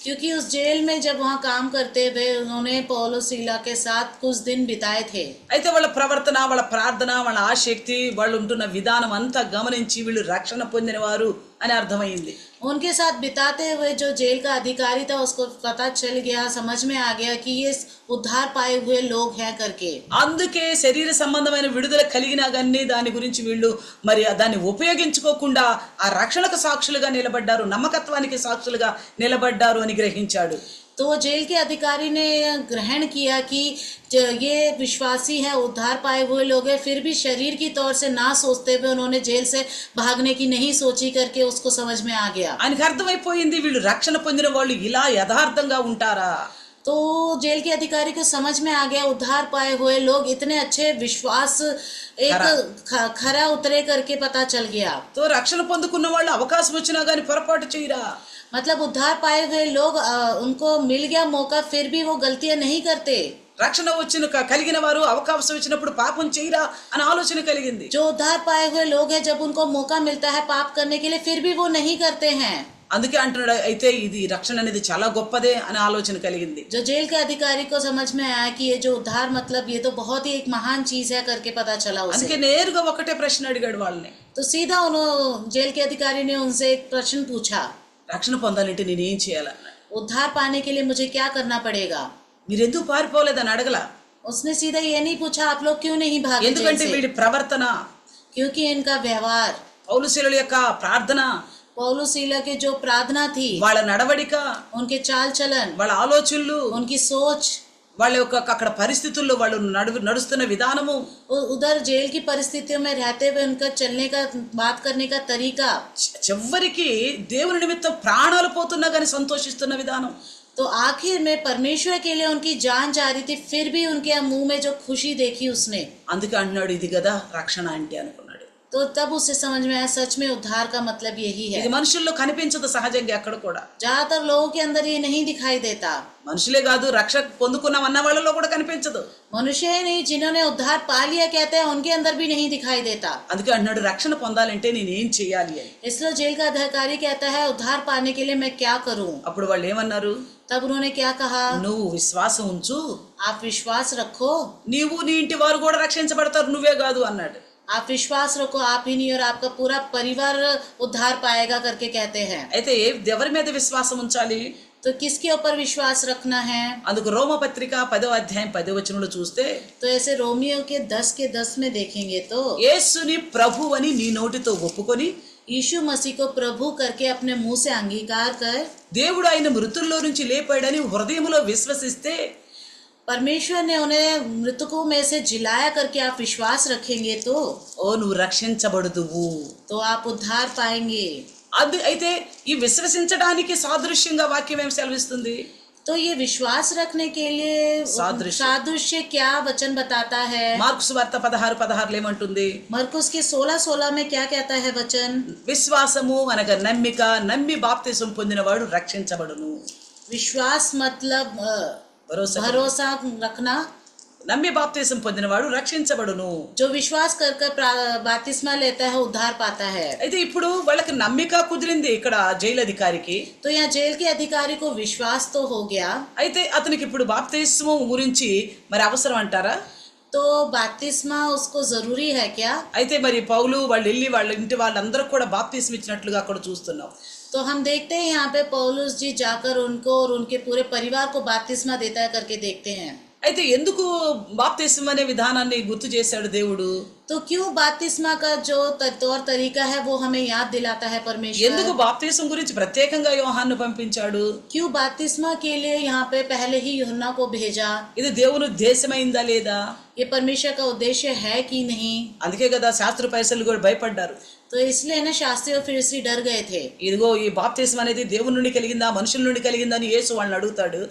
क्योंकि उस जेल में जब वहाँ काम करते हुए उन्होंने पौलुस सीला के साथ कुछ दिन बिताए थे। అయితే వాళ్ళ ప్రవర్తన, వాళ్ళ ప్రార్థన, వాళ్ళ ఆసక్తి, వాళ్ళు ఉంటున్న విధానం అంతా గమనించి వీళ్ళు రక్షణ పొందినవారు అని అర్థమైంది. उनके साथ बिताते हुए जो जेल का अधिकारी था उसको पता चल गया, समझ में आ गया कि ये उद्धार पाए हुए लोग हैं करके। అందుకే శరీర సంబంధమైన విడుదల కలిగినా కానీ దాని గురించి వీళ్ళు మరి దాన్ని ఉపయోగించుకోకుండా ఆ రక్షణకు సాక్షులుగా నిలబడ్డారు, నమ్మకత్వానికి సాక్షులుగా నిలబడ్డారు అని గ్రహించాడు. तो जेल के अधिकारी ने ग्रहण किया कि ये विश्वासी है, उद्धार पाए हुए लोग हैं, फिर भी शरीर की तौर से ना सोचते हुए उन्होंने जेल से भागने की नहीं सोची करके उसको समझ में आ गया। ఆయనకు అర్థమైపోయింది వీళ్ళు రక్షణ పొందిన వాళ్ళు ఇలా యథార్థంగా ఉంటారా. तो जेल के अधिकारी को समझ में आ गया उद्धार पाए हुए लोग इतने अच्छे विश्वास एक खरा उतरे करके पता चल गया। తో రక్షణ పొందుకున్న వాళ్ళు అవకాశం వచ్చినా కానీ పొరపాటు చేయరా. मतलब उद्धार पाए हुए लोग उनको मिल गया मौका फिर भी वो गलतियां नहीं करते। రక్షణ వచ్చిన కలిగిన వారు అవకాశం వచ్చినప్పుడు పాపం చేయరా అని ఆలోచన కలిగింది. जो उद्धार पाए हुए लोग हैं जब उनको मौका मिलता है पाप करने के लिए फिर भी वो नहीं करते हैं। అందుకే అంటున్నాడు అయితే ఇది రక్షణ అనేది చాలా గొప్పదే అని ఆలోచన కలిగింది. जो जेल के अधिकारी को समझ में आया कि ये जो उद्धार मतलब ये तो बहुत ही एक महान चीज है करके पता चला उसे। అందుకే నేరుగా ఒకటే ప్రశ్న అడిగాడు వాళ్ళని. तो सीधा उन्होंने जेल के अधिकारी ने उनसे एक प्रश्न पूछा, రక్షణ పొందాలంటే నేనేం చేయాలన్నాడు. उद्धार पाने के लिए मुझे क्या करना पड़ेगा? మీరెందుకు పారిపోలేదని అడగల. उसने सीधा ये नहीं पूछा आप लोग क्यों नहीं भागे जेल ఎందుకంటే से? వీడి ప్రవర్తన, क्योंकि इनका व्यवहार, పౌలు శీలల యొక్క ప్రార్థన, पौलुस सीला के जो प्रार्थना थी, వాళ్ళ నడవడిక, उनके चाल चलन, వాళ్ళ ఆలోచనలు, उनकी सोच, వాళ్ళ యొక్క అక్కడ పరిస్థితుల్లో వాళ్ళు నడుస్తున్న విధానము, उधर जेल की परिस्थितियों में रहते हुए उनका चलने का, बात करने का तरीका, చివరికి దేవుని నిమిత్తం ప్రాణాలు పోతున్నా కానీ సంతోషిస్తున్న విధానం. तो आखिर में परमेश्वर के लिए उनकी जान जा रही थी फिर भी उनके मुंह में जो खुशी देखी उसने। అందుకే అంటున్నాడు ఇది కదా రక్షణ అంటే అనుకున్నాడు. तो तब उसे समझ में आया सच में उद्धार का मतलब यही है। ఇది మనుషుల్లో కనిపించదు సహజంగా ఎక్కడ కూడా. ज्यादातर लोगों के अंदर ये नहीं दिखाई देता। మనుషులే కాదు రక్షణ పొందుకున్నాం అన్న వాళ్ళలో కూడా కనిపించదు. मनुष्य ही नहीं जिन्होंने उद्धार पा लिया कहते हैं उनके अंदर भी नहीं दिखाई देता। అందుకే అంటున్నాడు రక్షణ పొందాలంటే నేనేం చేయాలి అని. इसलिए जेल का अधिकारी कहता है उद्धार पाने के लिए मैं क्या करूं? అప్పుడు వాళ్ళు ఏమన్నారు, तब उन्होंने क्या कहा, నువ్వు విశ్వాసం ఉంచు, आप विश्वास रखो, నీవు నీ ఇంటి వారు కూడా రక్షించబడతారు, నువ్వే కాదు అన్నాడు. आप विश्वास रखो, आप ही नहीं और आपका पूरा परिवार उद्धार पाएगा करके कहते हैं। అయితే ఎవరి మీద విశ్వాసం ఉంచాలి? तो किसके ऊपर विश्वास रखना है? అందుకు రోమపత్రిక 10వ అధ్యాయం 10వ వచనంలో చూస్తే, तो ऐसे रोमियो के 10 में देखेंगे तो యేసుని ప్రభు అని నీ నోటితో ఒప్పుకొని यीशु मसीह को प्रभु करके अपने मुंह से अंगीकार कर దేవుడు ఆయన మృతుల్లో నుంచి లేపాడని హృదయంలో విశ్వసిస్తే परमेश्वर ने उन्हें मृतकों में से जिलाया करके आप विश्वास रखेंगे तो నువ్వు రక్షించబడుదువు. तो आप उद्धार पाएंगे। అది అయితే ఈ విశ్వసించడానికి సాదృశ్యంగా వాక్యం ఏం సెలవిస్తుంది? तो ये विश्वास रखने के लिए सादृश्य क्या वचन बताता है? మార్కు సువార్త 16:16 ఏమంటుంది? मरकुस के 16:16 में क्या कहता है वचन? విశ్వాసము అనగా నమ్మిక, నమ్మి బాప్తిసం పొందినవాడు రక్షించబడును. विश्वास मतलब भरोसा रखना, నమ్మి బాప్తిసం పొందినవాడు రక్షించబడును. जो विश्वास कर कर बपतिस्मा लेता है उद्धार पाता है। అయితే ఇప్పుడు వాళ్ళకి నమ్మిక కుదిరింది ఇక్కడ జైలు అధికారికి. तो यहाँ जेल के अधिकारी को विश्वास तो हो गया, అయితే అతనికి ఇప్పుడు బాప్తిస్మం గురించి మరి అవసరం అంటారా? तो बपतिस्मा उसको जरूरी है क्या? అయితే మరి పౌలు వాళ్ళు వెళ్ళి వాళ్ళ ఇంటి వాళ్ళందరూ కూడా బాప్తిస్మ ఇచ్చినట్లుగా అక్కడ చూస్తున్నాం. तो हम देखते हैं यहाँ पे पौलुस जी जाकर उनको और उनके पूरे परिवार को बपतिस्मा देता है करके देखते हैं। అయితే ఎందుకు బాప్తిస్మ అనే విధానాన్ని గుర్తు చేశాడు దేవుడు? तो क्यों बपतिस्मा का जो तौर तरीका है वो हमें याद दिलाता है परमेश्वर? ఎందుకు బాప్తిస్మ గురించి ప్రత్యేకంగా యోహాను పంపించాడు? क्यों बपतिस्मा के लिए यहाँ पे पहले ही यूहन्ना को भेजा? ఇది దేవుని ఉద్దేశమైందా లేదా? ये परमेश्वर का उद्देश्य है कि नहीं? అందుకే కదా శాస్త్ర పరిసలు కూడా భయపడ్డారు. तो इसलिए ना शास्त्री और फरीसी डर गए थे। ఇదిగో ఈ బాప్తిస్మ అనేది దేవుని నుండి కలిగిందా మనుషుల నుండి కలిగిందా అని యేసు వాళ్ళని అడుగుతాడు.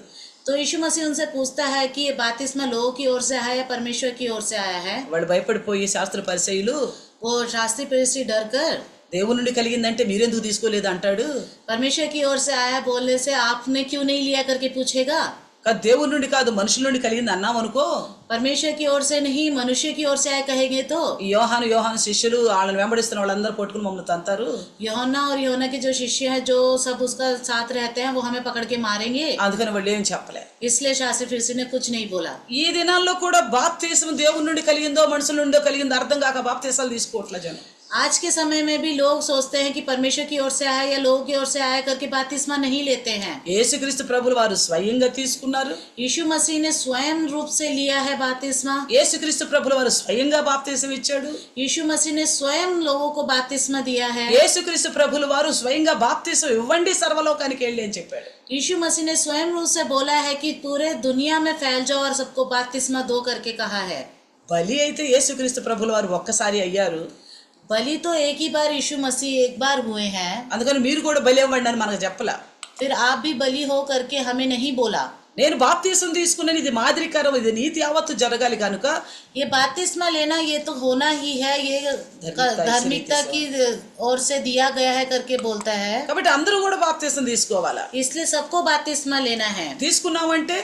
तो यीशु मसीह उनसे पूछता है कि ये बपतिस्मा लोगों की ओर से आया या परमेश्वर की ओर से आया है? వాళ్ళు భయపడిపోయి శాస్త్ర పరిసయులు वो शास्त्री फरीसी डर कर దేవుని నుండి కలిగిందంటే మీరెందుకు తీసుకోలేదు అంటాడు. परमेश्वर की ओर से आया बोलने से आपने क्यों नहीं लिया करके पूछेगा। దేవుని నుండి కాదు మనుషుల నుండి కలిగింది అన్నాం అనుకో, परमेश्वर की ओर से नहीं मनुष्य की ओर से आए कहेंगे तो ఈ యోహాను శిష్యులు వాళ్ళని వెంబడిస్తున్న వాళ్ళందరూ పట్టుకుని మమ్మల్ని తంతారు. యోహन्ना और योहन्ना के जो शिष्य हैं जो सब उसका साथ रहते हैं वो हमें पकड़ के मारेंगे. అందుకని వాళ్ళు ఏం చెప్పలే. इसलिए शास्त्री फरीसी ने कुछ नहीं बोला. ఈ దినాల్లో కూడా బాప్తిసం దేవుని నుండి కలిగిందో మనుషుల నుండి కలిగిందో అర్థం కాక బాప్తిసాలు తీసుకోవట్లే జనం. आज के समय में भी लोग सोचते हैं कि परमेश्वर की ओर से आया या लोगों की ओर से आया करके बपतिस्मा नहीं लेते हैं. యేసుక్రీస్తు ప్రభులు వారు స్వయంగా తీసుకున్నారు. यीशु मसीह ने स्वयं रूप से लिया है बपतिस्मा. యేసుక్రీస్తు ప్రభులు వారు స్వయంగా బాప్తిసం ఇచ్చాడు. यीशु मसीह ने स्वयं लोगों को बपतिस्मा दिया है. యేసుక్రీస్తు ప్రభులు వారు స్వయంగా బాప్తిసం ఇవ్వండి సర్వలోకానికి వెళ్ళి అని చెప్పాడు. यीशु मसीह ने स्वयं रूप से बोला है कि पूरे दुनिया में फैल जाओ और सबको बपतिस्मा दो करके कहा है. బలి అయితే యేసుక్రీస్తు ప్రభులు వారు ఒక్కసారి అయ్యారు. बलि तो एक ही बार यीशु मसीह एक बार हुए हैं. అందుకని మీరు కూడా బలి అవ్వండి అని మనకు చెప్పలా. फिर आप भी बलि हो करके हमें नहीं बोला. నేను బాప్తిసం తీసుకున్నాను, ఇది మాదిరికరం, ఇది నీతి యావత్తు జరగాలి కనుక ये बपतिस्मा लेना ये तो होना ही है, ये धार्मिकता की ओर से दिया गया है करके बोलता है. కాబట్టి అందరూ కూడా బాప్తిసం తీసుకోవాలా. इसलिए सबको बपतिस्मा लेना है. తీసుకున్నామంటే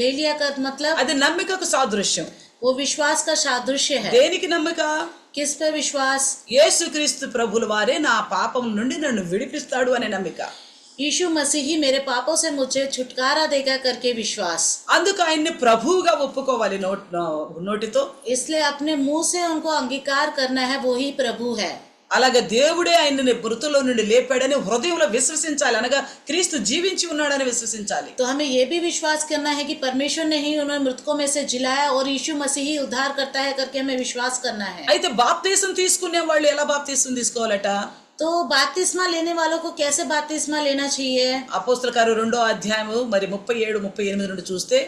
ले लिया का मतलब అది నమ్మికకు సాదృశ్యం. वो विश्वास का सादृश्य है. దేనికి నమ్మిక? किस पे विश्वास? యేసుక్రీస్తు ప్రభుల వారే నా పాపం నుండి నన్ను విడిపిస్తాడు అనే నమ్మిక. यीशु मसीह ही मेरे पापों से मुझे छुटकारा देगा करके विश्वास. అందుకు ఆయన్ని ప్రభువుగా ఒప్పుకోవాలి నోటితో. इसलिए अपने मुंह से उनको अंगीकार करना है, वो ही प्रभु है. అలాగే దేవుడే ఆయన్ని మృతుల్లో నుండి లేపాడని హృదయంలో విశ్వసించాలి, అనగా క్రీస్తు జీవించి ఉన్నాడని విశ్వసించాలి. तो हमें ये भी विश्वास करना है कि परमेश्वर ने ही उन्हें मृतकों में से जिलाया और यीशु मसीह ही उद्धार करता है करके हमें विश्वास करना है. అయితే బాప్తిసం తీసుకునే వాళ్ళు ఎలా బాప్తిసం తీసుకోవాలట? तो बपतिस्मा लेने वालों को कैसे बपतिस्मा लेना चाहिए? అపోస్తల కార్యం 2వ అధ్యాయము మరి 37, 38 నుండి చూస్తే,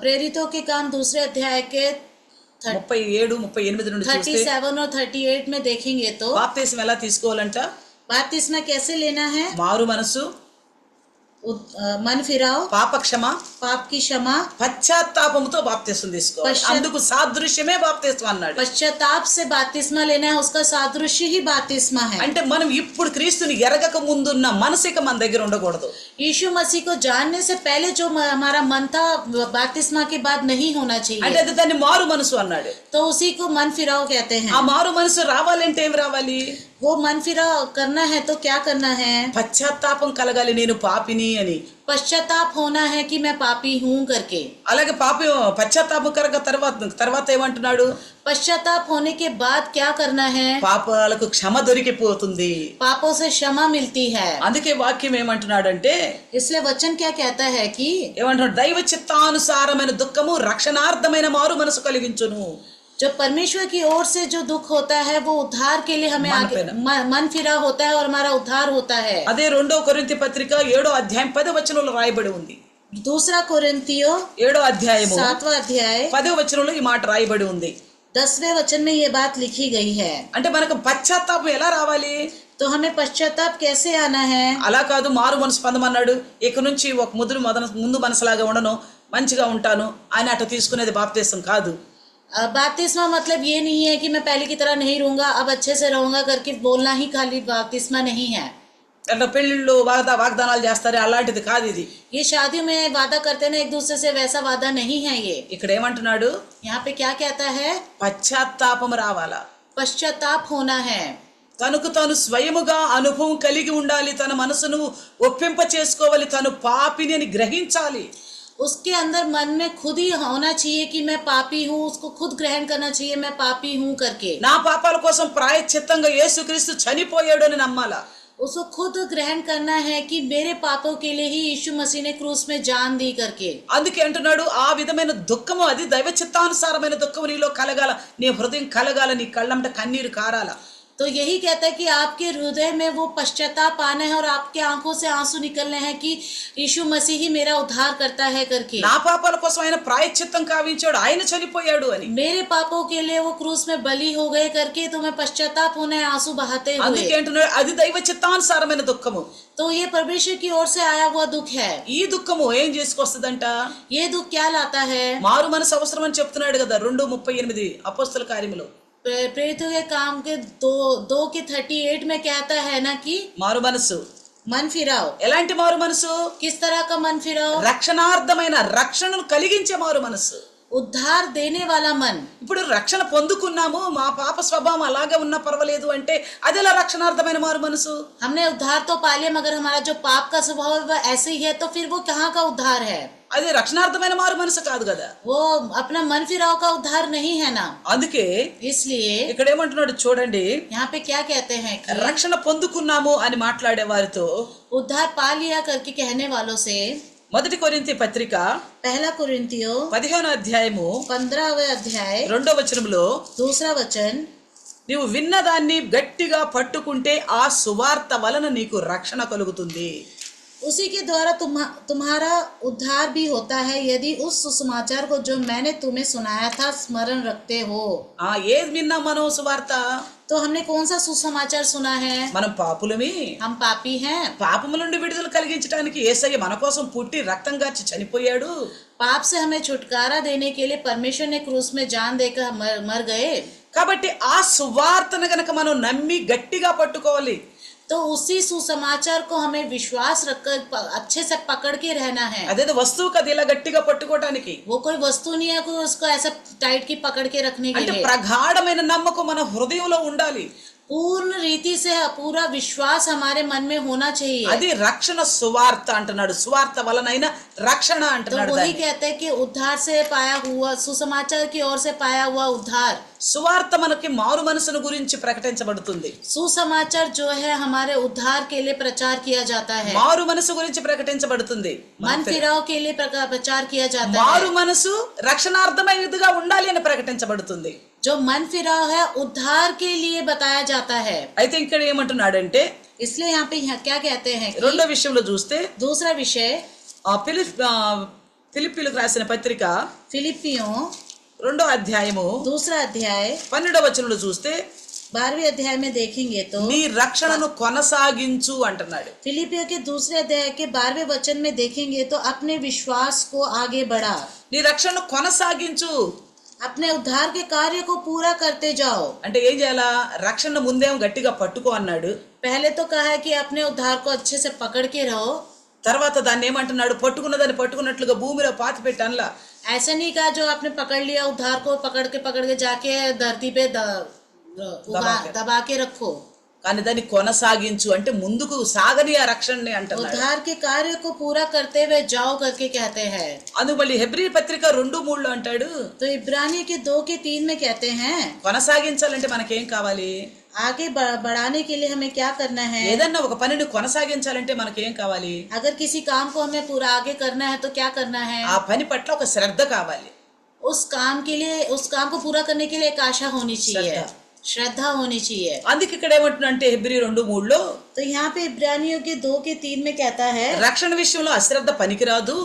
प्रेरितों के काम 2 अध्याय के 37, 38 నుండి చూస్తే 37 और 38 में देखेंगे तो బాప్తిసం ఎలా తీసుకోవాలంట? बपतिस्मा कैसे लेना है? మారు మనసు, मन फिराओ, పాప క్షమ, पाप की क्षमा, పశ్చాత్తాపముతో బాప్తిసం తీసుకోవాలి. అందుకు సాదృశ్యమే బాప్తిసం అన్నాడు. पश्चाताप से बपतिस्मा लेना है, उसका सादृश्य ही बपतिस्मा है. అంటే మనం ఇప్పుడు క్రీస్తుని ఎరగక ముందున్న మనసిక మన దగ్గర ఉండకూడదు. यीशु मसीह को जानने से पहले जो हमारा मन था बपतिस्मा के बाद नहीं होना అంటే चाहिए. అది దాన్ని మారు మనసు అన్నాడు. तो उसी को मन फिराओ कहते ఆ हैं. మారు మనసు రావాలంటే ఏమి రావాలి? वो मन फिराओ करना है तो क्या करना है? పశ్చాత్తాపం కలగాలి, నేను పాపిని అని. पश्चाताप होना है कि मैं पापी हूँ करके. అలాగే పశ్చాత్తాపం కలగ తర్వాత ఏమంటున్నాడు? पश्चाताप होने के बाद क्या करना है? పాపాలకు క్షమ దొరికిపోతుంది. पापों से क्षमा मिलती है. అందుకే వాక్యం ఏమంటున్నాడంటే, इसलिए वचन क्या कहता है कि ఏమంటున్నాడు? దైవ చిత్తానుసారమైన దుఃఖము రక్షణార్థమైన మారు మనసు కలిగించును. जो परमेश्वर की ओर से जो दुख होता है वो उद्धार के लिए हमें मन आगे फिरा। मन फिरा होता है और हमारा उद्धार होता है. అదే 2వ కొరింథీ పత్రిక 7వ అధ్యాయం 10వ వచనంలో రాయబడి ఉంది. दूसरा कोरिन्थियों 7వ అధ్యాయము 7वां अध्याय 10వ వచనంలో ఈ మాట రాయబడి ఉంది. 10वें वचन में ये बात लिखी गई है. అంటే మనకు పశ్చాత్తాపం ఎలా రావాలి? तो हमें पश्चाताप कैसे आना है? అలా కాదు, మారు మనసు పొందమన్నాడు. ఇక నుంచి ఒక ముందు మనసులాగా ఉండను, మంచిగా ఉంటాను అని అటు తీసుకునేది బాప్తిసం కాదు. बपतिस्मा मतलब ये नहीं है कि मैं पहले की तरह नहीं रहूंगा, अब अच्छे से रहूंगा करके बोलना ही खाली बपतिस्मा नहीं है. అట్లా పెళ్లిళ్ళు వాగ్దానాలు చేస్తారు, అలాంటిది కాదు ఇది. ये शादियों में वादा करते ना एक दूसरे से, वैसा वादा नहीं है ये. ఇక్కడ ఏమంటున్నాడు? यहाँ पे क्या कहता है? పశ్చాత్తాపం రావాలా, पश्चाताप होना है. తనకు తాను స్వయముగా అనుభవం కలిగి ఉండాలి, తన మనసును ఒప్పింప చేసుకోవాలి, తను పాపిని అని గ్రహించాలి. उसके अंदर मन में खुद ही होना चाहिए कि मैं पापी हूँ, उसको खुद ग्रहण करना चाहिए मैं पापी हूँ करके. నా పాపాల కోసం ప్రాయశ్చిత్తంగా యేసుక్రీస్తు చనిపోయాడు అని నమ్మాలా. उसको खुद ग्रहण करना है कि मेरे पापों के लिए ही यीशु मसीह ने क्रूस में जान दी करके. అందుకే అంటున్నాడు, ఆ విధమైన దుఃఖము, అది దైవ చిత్తానుసారమైన దుఃఖము నీలో కలగాల, నీ హృదయం కలగాల, నీ కళ్ళంట కన్నీరు కారాల. तो यही कहता है कि आपके हृदय में वो पश्चाताप आना है और आपके आंखों से आंसू निकलने हैं कि यीशु मसीह ही मेरा उद्धार करता है करके. నా పాపాల కోసం ఆయన ప్రాయశ్చిత్తం కావించాడు, ఆయన చనిపోయాడు అని. मेरे पापों के लिए वो क्रूस में बलि हो गए करके तुम्हें पश्चाताप होना है आंसू बहाते हुए. అందుకే అంటున్నాడు, అది దైవ చిత్తానుసారమైన దుఃఖము. तो ये परमेश्वर की ओर से आया हुआ दुख है. ఈ దుఃఖము ఏం చేసుకొస్తుందంట? ये दुख क्या लाता है? మారు మనసు అవసరం అని చెప్తున్నాడు కదా 2:38 అపోస్తల కార్యములో. प्रेरितों के काम के 2 के 38 में कहता है ना कि మారు మనసు, मन फिराओ। ఎలాంటి మారు మనసు? किस तरह का मन फिराओ? రక్షణార్థమైన రక్షణను కలిగించే మారు మనసు. उद्धार देने वाला मन। ఇప్పుడు రక్షణ పొందుకున్నాము, మా పాప స్వభావం అలాగే ఉన్నా పర్వాలేదు అంటే అది ఎలా రక్షణార్థమైన మారు మనసు? हमने उद्धार तो पा लिया मगर हमारा जो पाप का स्वभाव है वह ऐसे ही है, तो फिर वो कहाँ का उद्धार है? అది రక్షణార్థమైన మారు మనసు కాదు కదా. वो अपना मन फिराव का उद्धार नहीं है ना। అందుకే इसलिए ఇక్కడ ఏమంటున్నాడు చూడండి, यहाँ पे क्या कहते हैं कि రక్షణ పొందుకున్నాము అని మాట్లాడే వారితో उद्धार पा लिया करके कहने वालों से మొదటి కొరింథీ పత్రిక पहला कुरिन्थियों 15వ అధ్యాయము 15वें अध्याय 2వ వచనంలో, दूसरा वचन, నీవు విన్నదాన్ని గట్టిగా పట్టుకుంటే ఆ సువార్త వలన నీకు రక్షణ కలుగుతుంది. उसी के द्वारा तुम्हारा उद्धार भी होता है यदि उस सुसमाचार को जो मैंने तुम्हें सुनाया था स्मरण रखते हो। ఏది విన్నాం మనం సువార్త? तो हमने कौन सा सुसमाचार सुना है? మనం పాపులమి, हम पापी हैं। పాపముల నుండి విడుదల కలిగించడానికి యేసయ్య మన కోసం పుట్టి రక్తం గార్చి చనిపోయాడు. पाप से हमें छुटकारा देने के लिए परमेश्वर ने क्रूस में जान देकर मर गए। కాబట్టి ఆ సువార్తను గనక మనం నమ్మి గట్టిగా పట్టుకోవాలి. तो उसी सुसमाचार को हमें विश्वास रखकर अच्छे से पकड़ के रहना है। అదేదో వస్తువు కదా ఇలా గట్టిగా పట్టుకోవడానికి. वो कोई वस्तु नहीं है कोई उसको ऐसा टाइट की पकड़ के रखने के అంటే लिए। ప్రగాఢమైన నమ్మకం మన హృదయంలో ఉండాలి. पूर्ण रीति से पूरा विश्वास हमारे मन में होना चाहिए। అది రక్షణ సువార్త అంటున్నాడు. సువార్త వలనైన రక్షణ तो అంటున్నాడు. वही कहते हैं कि उद्धार से पाया हुआ, सुसमाचार की ओर से पाया हुआ उद्धार। సువార్త మనకి మారు మనసును గురించి ప్రకటించబడుతుంది. सुसमाचार जो है हमारे उद्धार के लिए प्रचार किया जाता है। మారు మనసు గురించి ప్రకటించబడుతుంది. मन फिराव के लिए प्रचार किया जाता మారు है। మనసు రక్షణార్థమైనదిగా ఉండాలి అని ప్రకటించబడుతుంది. जो मन फिराव है उद्धार के लिए बताया जाता है। అయితే ఇక్కడ ఏమంటున్నాడంటే, इसलिए यहाँ पे क्या कहते हैं कि రెండో విషయంలో చూస్తే दूसरा विषय ఫిలిప్పీలకు రాసిన పత్రిక फिलिपियों 2వ అధ్యాయము दूसरा अध्याय 12వ వచనంలో చూస్తే 12वें अध्याय में देखेंगे तो నీ రక్షణను కొనసాగించు అంటున్నాడు. फिलिपियों के दूसरे अध्याय के 12वें वचन में देखेंगे तो अपने विश्वास को आगे बढ़ा, నీ రక్షణను కొనసాగించు अपने उद्धार के कार्य को पूरा करते जाओ। అంటే ఏం చేయాలా? రక్షణ ముందేమో గట్టిగా పట్టుకో అన్నాడు. पहले तो कहा है कि अपने उद्धार को अच्छे से पकड़ के रहो। తర్వాత దాన్ని ఏమంటున్నాడు? పట్టుకున్న దాన్ని పట్టుకున్నట్లుగా భూమిలో పాతి పెట్టి అనలా. ऐसा नहीं कहा जो आपने पकड़ लिया उद्धार को पकड़ के जाके धरती पे दबा के रखो। కానీ దాన్ని కొనసాగించు అంటే ముందుకు సాగని ఆ రక్షణని అంటున్నాడు. उद्धार के कार्य को पूरा करते हुए जाओ करके कहते हैं। అందుకు మళ్ళీ హెబ్రీ పత్రిక 2:3 అంటాడు, तो इब्रानी के 2:3 में कहते हैं కొనసాగించాలంటే మనకేం కావాలి? आगे बढ़ाने के लिए हमें क्या करना है? ఏదన్నా ఒక పనిని కొనసాగించాలంటే మనకేం కావాలి? अगर किसी काम को हमें पूरा आगे करना है तो क्या करना है? ఆ పని పట్ల ఒక శ్రద్ధ కావాలి. उस काम को पूरा करने के लिए एक आशा होनी चाहिए, श्रद्धा होनी चाहिए। అందుకే ఇక్కడ ఏమంటున్నాడంటే హెబ్రీ 2:3 तो यहाँ पे इब्रानियों के 2:3 में कहता है రక్షణ విషయంలో అశ్రద్ధ పనికిరాదు,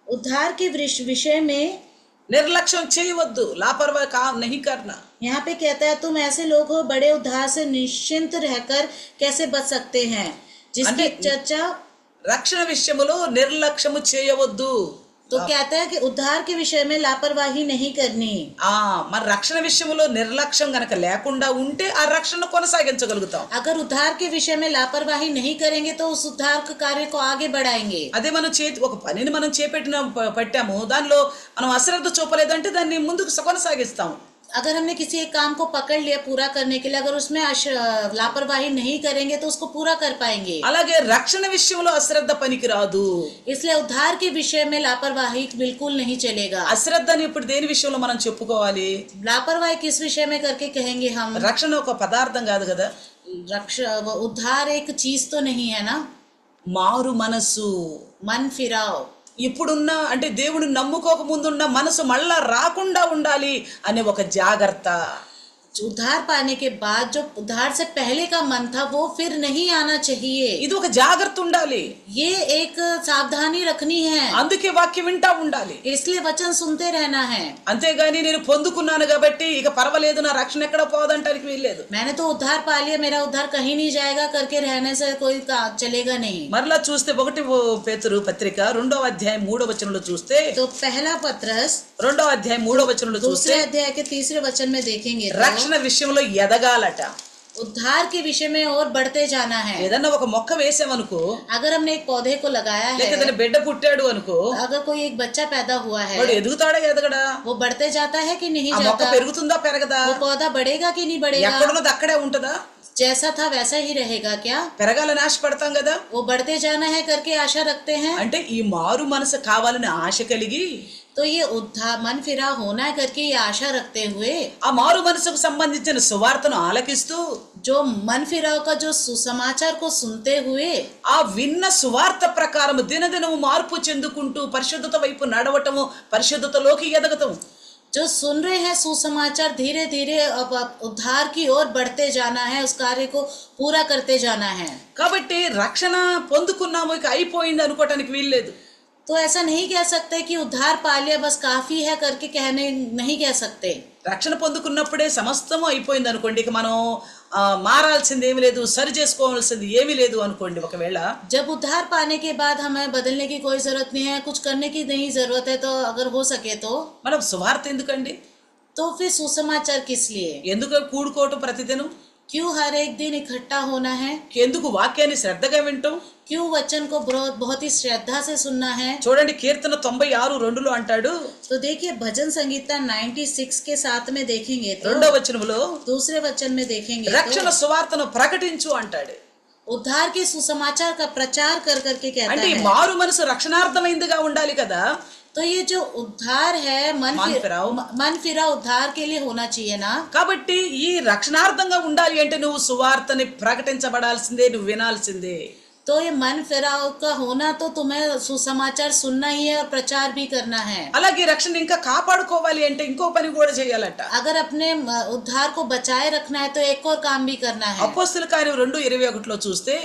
उद्धार के विषय में నిర్లక్ష్యం చేయవద్దు, లాపరవాహి नहीं करना। यहाँ पे कहता है तुम ऐसे लोग हो बड़े उद्धार से निश्चिंत रहकर कैसे बच सकते हैं, जिसकी चर्चा రక్షణ విషయములో నిర్లక్ష్యము చేయవద్దు। तो कहता है कि उद्धार के विषय में लापरवाही नहीं करनी। మన రక్షణ విషయంలో నిర్లక్ష్యం గనక లేకుండా ఉంటే ఆ రక్షణ కొనసాగించగలుగుతాం। अगर उद्धार के विषय में लापरवाही नहीं करेंगे तो उस उद्धार के कार्य को आगे बढ़ाएंगे। అదే మనం ఒక పనిని మనం పట్టాము, దానిలో మనం అశ్రద్ధ చూపలేదంటే దాన్ని ముందుకు కొనసాగిస్తాం। अगर हमने किसी एक काम को पकड़ लिया पूरा करने के लिए, अगर उसमें लापरवाही नहीं करेंगे तो उसको पूरा कर पाएंगे। అలాగే రక్షణ విషయంలో అశ్రద్ధ పనికిరాదు। इसलिए उद्धार के विषय में लापरवाही बिल्कुल नहीं चलेगा। అశ్రద్ధని ఇప్పుడు దేని విషయంలో మనం చెప్పుకోవాలి? लापरवाही किस विषय में करके कहेंगे हम? రక్షణ ఒక పదార్థం కాదు కదా। उद्धार एक चीज तो नहीं है ना। మారు మనసు, मन फिराओ, ఇప్పుడున్న అంటే దేవుని నమ్ముకోక ముందున్న మనసు మళ్ళా రాకుండా ఉండాలి అనే ఒక జాగ్రత్త। उद्धार पाने के बाद जो उद्धार से पहले का मन था वो फिर नहीं आना चाहिए। ఇది ఒక జాగ్రత్త ఉండాలి। ये एक सावधानी रखनी है। అందుకే వాక్యం వింటా ఉండాలి। इसलिए वचन सुनते रहना है। అంతేగాని నేను పొందుకున్నాను కాబట్టి ఇక పర్వాలేదు నా రక్షణ ఎక్కడ పోదంటానికి వీల్లేదు। मैंने तो उद्धार पा लिया, मेरा उद्धार कहीं नहीं जाएगा करके रहने से कोई चलेगा नहीं। మరలా చూస్తే 1 పేతురు పత్రిక 2వ అధ్యాయం 3వ వచనంలో చూస్తే, तो पहला पत्रस 2వ అధ్యాయం 3వ వచనంలో చూస్తే दूसरे अध्याय के 3रे वचन में देखेंगे तो రక్షణ విషయంలో ఎదగాలట। उद्धार के विषय में और बढ़ते जाना है। ఏదన్నా ఒక మొక్క వేసామనుకో, अगर हमने एक पौधे को लगाया है, లేకపోతే బిడ్డ పుట్టాడు అనుకో, अगर कोई एक बच्चा पैदा हुआ है, వాడు ఎదుగుతాడా ఎదగడా? वो बढ़ते जाता है कि नहीं ఆ మొక్క जाता? పెరుగుతుందా పెరగదా? वो पौधा बढ़ेगा कि नहीं बढ़ेगा? ఎక్కడున్నది అక్కడే ఉంటదా? जैसा था वैसा ही रहेगा क्या? పెరగాలని ఆశపడతాం కదా. वो बढ़ते जाना है करके आशा रखते हैं। అంటే ఈ మారు మనసు కావాలని ఆశ కలిగి, तो ये उद्धार मन फिरा होना है करके ये आशा रखते हुए, ఆ మారు మనసుకు సంబంధించిన సువార్తను ఆలకిస్తూ, जो मन फिराव का जो सुसमाचार को सुनते हुए, ఆ విన్న సువార్త ప్రకారం దినదినము మార్పు చెందుకుంటూ పరిశుద్ధత వైపు నడవటము, పరిశుద్ధతలోకి ఎదగటం. जो सुन रहे हैं सुसमाचार, धीरे धीरे अब उद्धार की ओर बढ़ते जाना है, उस कार्य को पूरा करते जाना है। కాబట్టి రక్షణ పొందుకున్నాము ఇక అయిపోయింది అనుకోవటానికి వీల్లేదు. तो ऐसा नहीं कह सकते कि उद्धार पा लिया बस काफी है करके कहने नहीं कह सकते। రక్షణ పొందుకున్నప్పుడే సమస్తము అయిపోయింది అనుకోండి, ఇక మనం మారాల్సింది ఏమీ లేదు, సరి చేసుకోవాల్సింది ఏమీ లేదు అనుకోండి. ఒకవేళ जब उद्धार पाने के बाद हमें बदलने की कोई जरूरत नहीं है, कुछ करने की नहीं जरूरत है, तो अगर हो सके तो మనం సువార్త ఎందుకండి? फिर सुसमाचार किस लिए? ఎందుకు కూడుకోవటం ప్రతిదినం? क्यों हर एक दिन इकट्ठा होना है? ఎందుకు వాక్యాన్ని శ్రద్ధగా వింటాం? क्यों वचन को बहुत ही श्रद्धा से सुनना है? చూడండి, కీర్తన 96:2 అంటాడు. तो देखिए भजन संगीता 96 के 7 में देखेंगे तो, 2వ వచనములో दूसरे वचन में देखेंगे రక్షణ तो, సువార్తను ప్రకటించు అంటాడు. उद्धार के सुसमाचार का प्रचार कर करके कहता అంటే ఈ है। మారు మనసు రక్షణార్థమైందిగా ఉండాలి కదా. तो ये जो उद्धार है मन फिरा उद्धार के लिए होना चाहिए ना। కాబట్టి ఈ రక్షణార్థంగా ఉండాలి అంటే నువ్వు సువార్తని ప్రకటించబడాల్సిందే, నువ్వు వినాల్సిందే. तो ये मन फिराव का होना तो तुम्हें सुसमाचार सुनना ही है और प्रचार भी करना है। అలాగే రక్షణ ఇంకా కాపాడుకోవాలి అంటే ఇంకో పని కూడా చేయాలట. अगर अपने उद्धार को बचाए रखना है तो एक और काम भी करना है। అపోస్తలుల కార్యం 2:21 చూస్తే,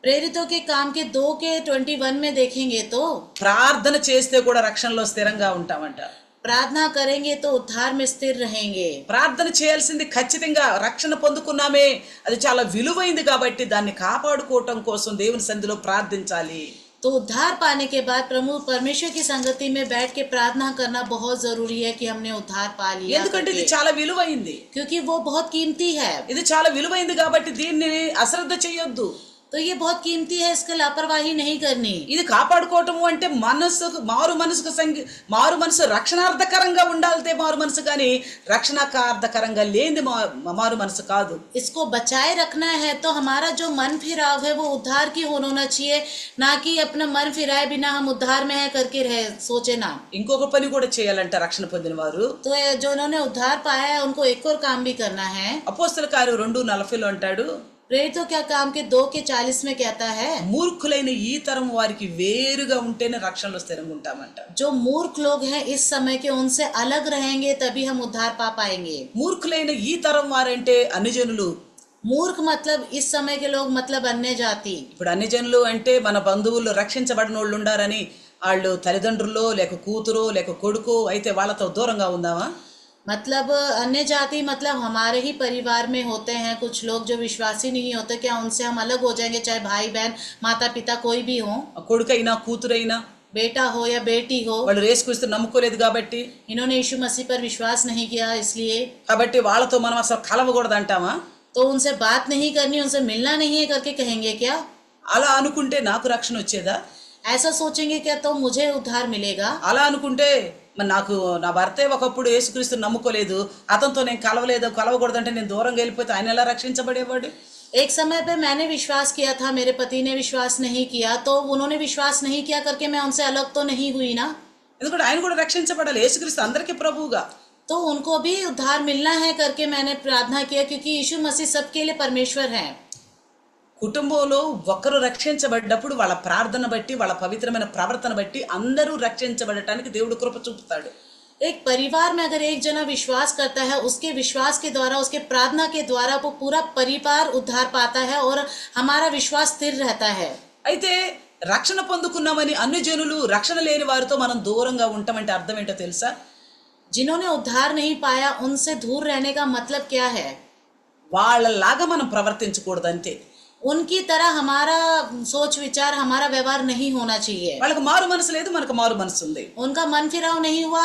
प्रेरितों के काम के 2:21 में देखेंगे तो, ప్రార్థన చేస్తే కూడా రక్షణలో స్థిరంగా ఉంటామంట. प्रार्थना करेंगे तो उद्धार में स्थिर रहेंगे। ప్రార్థన చేయాల్సింది ఖచ్చితంగా. రక్షణ పొందుకున్నామే, అది చాలా విలువైంది కాబట్టి దాన్ని కాపాడుకోవటం కోసం దేవుని సన్నిధిలో ప్రార్థించాలి. तो उद्धार पाने के बाद प्रभु परमेश्वर की संगति में बैठ के प्रार्थना करना बहुत जरूरी है कि हमने उद्धार पा लिया, ఎందుకంటే ఇది చాలా విలువైంది. क्योंकि वो बहुत कीमती है। ఇది చాలా విలువైంది కాబట్టి దీన్ని అశ్రద్ధ చేయొద్దు. तो ये बहुत कीमती है, इसका लापरवाही नहीं करनी। ఇది కాపాడుకోవటము అంటే మారు మనసు రక్షణార్థకరంగా ఉండాలితే మారు మనసు, కానీ రక్షణార్థకరంగా లేనిది మారు మనసు కాదు. इसको बचाए रखना है तो हमारा जो मन फिराव है वो उद्धार की होना चाहिए, ना कि अपना मन फिराए बिना हम उद्धार में है करके रहे सोचे ना। ఇంకొక పని కూడా చేయాలంట రక్షణ పొందిన వారు. तो जो उन्होंने उद्धार पाया है उनको एक और काम भी करना है। అపోస్తలుల కార్యం 2:40 అంటాడు, प्रेरितों क्या काम के 2:40 में कहता है, మూర్ఖులైన ఈ తరం వారికి వేరుగా ఉంటేనే రక్షణలో స్థిరంగా ఉంటామంట. जो मूर्ख लोग हैं इस समय के उनसे अलग रहेंगे तभी हम उद्धार पा पाएंगे। మూర్ఖులైన ఈ తరం వారంటే అన్ని జనులు. मूर्ख मतलब इस समय के लोग मतलब अन्य जाति। ఇప్పుడు అన్ని జనులు అంటే మన బంధువుల్లో రక్షించబడిన వాళ్ళు ఉండారని, వాళ్ళు తల్లిదండ్రుల్లో లేక కూతురో లేక కొడుకో అయితే వాళ్ళతో దూరంగా ఉందామా? मतलब अन्य जाति मतलब हमारे ही परिवार में होते हैं कुछ लोग जो विश्वासी नहीं होते, क्या उनसे हम अलग हो जाएंगे? चाहे भाई बहन माता पिता कोई भी हो, కొడుకైనా కూతురైనా बेटा हो या बेटी हो, వాళ్ళు యేసుక్రీస్తు నమ్ముకోలేదు కాబట్టి, इन्होंने यीशु मसीह पर विश्वास नहीं किया इसलिए, కాబట్టి వాళ్ళతో మనం అసలు కలవకూడదు అంటామా? तो उनसे बात नहीं करनी, उनसे मिलना नहीं है करके कहेंगे क्या? అలా అనుకుంటే నాకు రక్షణ వచ్చేదా? ऐसा सोचेंगे क्या तो मुझे उद्धार मिलेगा? అలా అనుకుంటే మరి నాకు నా భర్తే ఒకప్పుడు యేసుక్రీస్తు నమ్ముకోలేదు, అతనితో నేను కలవకూడదంటే నేను దూరంగా వెళ్ళిపోతే ఆయన ఎలా రక్షించబడేవాడు? एक समय पे मैंने विश्वास किया था, मेरे पति ने विश्वास नहीं किया, तो उन्होंने विश्वास नहीं किया करके मैं उनसे अलग तो नहीं हुई ना। ఎందుకంటే ఆయన కూడా రక్షించబడాలి, యేసుక్రీస్తు అందరికీ ప్రభువుగా. तो उनको भी उद्धार मिलना है करके मैंने प्रार्थना किया, क्योंकि यीशु मसीह सबके लिए परमेश्वर है। కుటుంబంలో ఒకరు రక్షించబడ్డప్పుడు వాళ్ళ ప్రార్థన బట్టి వాళ్ళ పవిత్రమైన ప్రవర్తన బట్టి అందరూ రక్షించబడటానికి దేవుడు కృప చూపుతాడు. एक परिवार में अगर एक जना विश्वास करता है, उसके विश्वास के द्वारा उसके प्रार्थना के द्वारा वो पूरा परिवार उद्धार पाता है और हमारा विश्वास स्थिर रहता है। అయితే రక్షణ పొందుకున్నామని అన్ని జనులు రక్షణ లేని వారితో మనం దూరంగా ఉంటామంటే అర్థం ఏంటో తెలుసా? जिन्होंने उद्धार नहीं पाया उनसे दूर रहने का मतलब क्या है? వాళ్ళలాగా మనం ప్రవర్తించకూడదు అంతే. उनकी तरह हमारा सोच विचार हमारा व्यवहार नहीं होना चाहिए। వాళ్ళకి మారు మనసు లేదు, మనకు మారు మనసు ఉంది. उनका मन फिराव नहीं हुआ,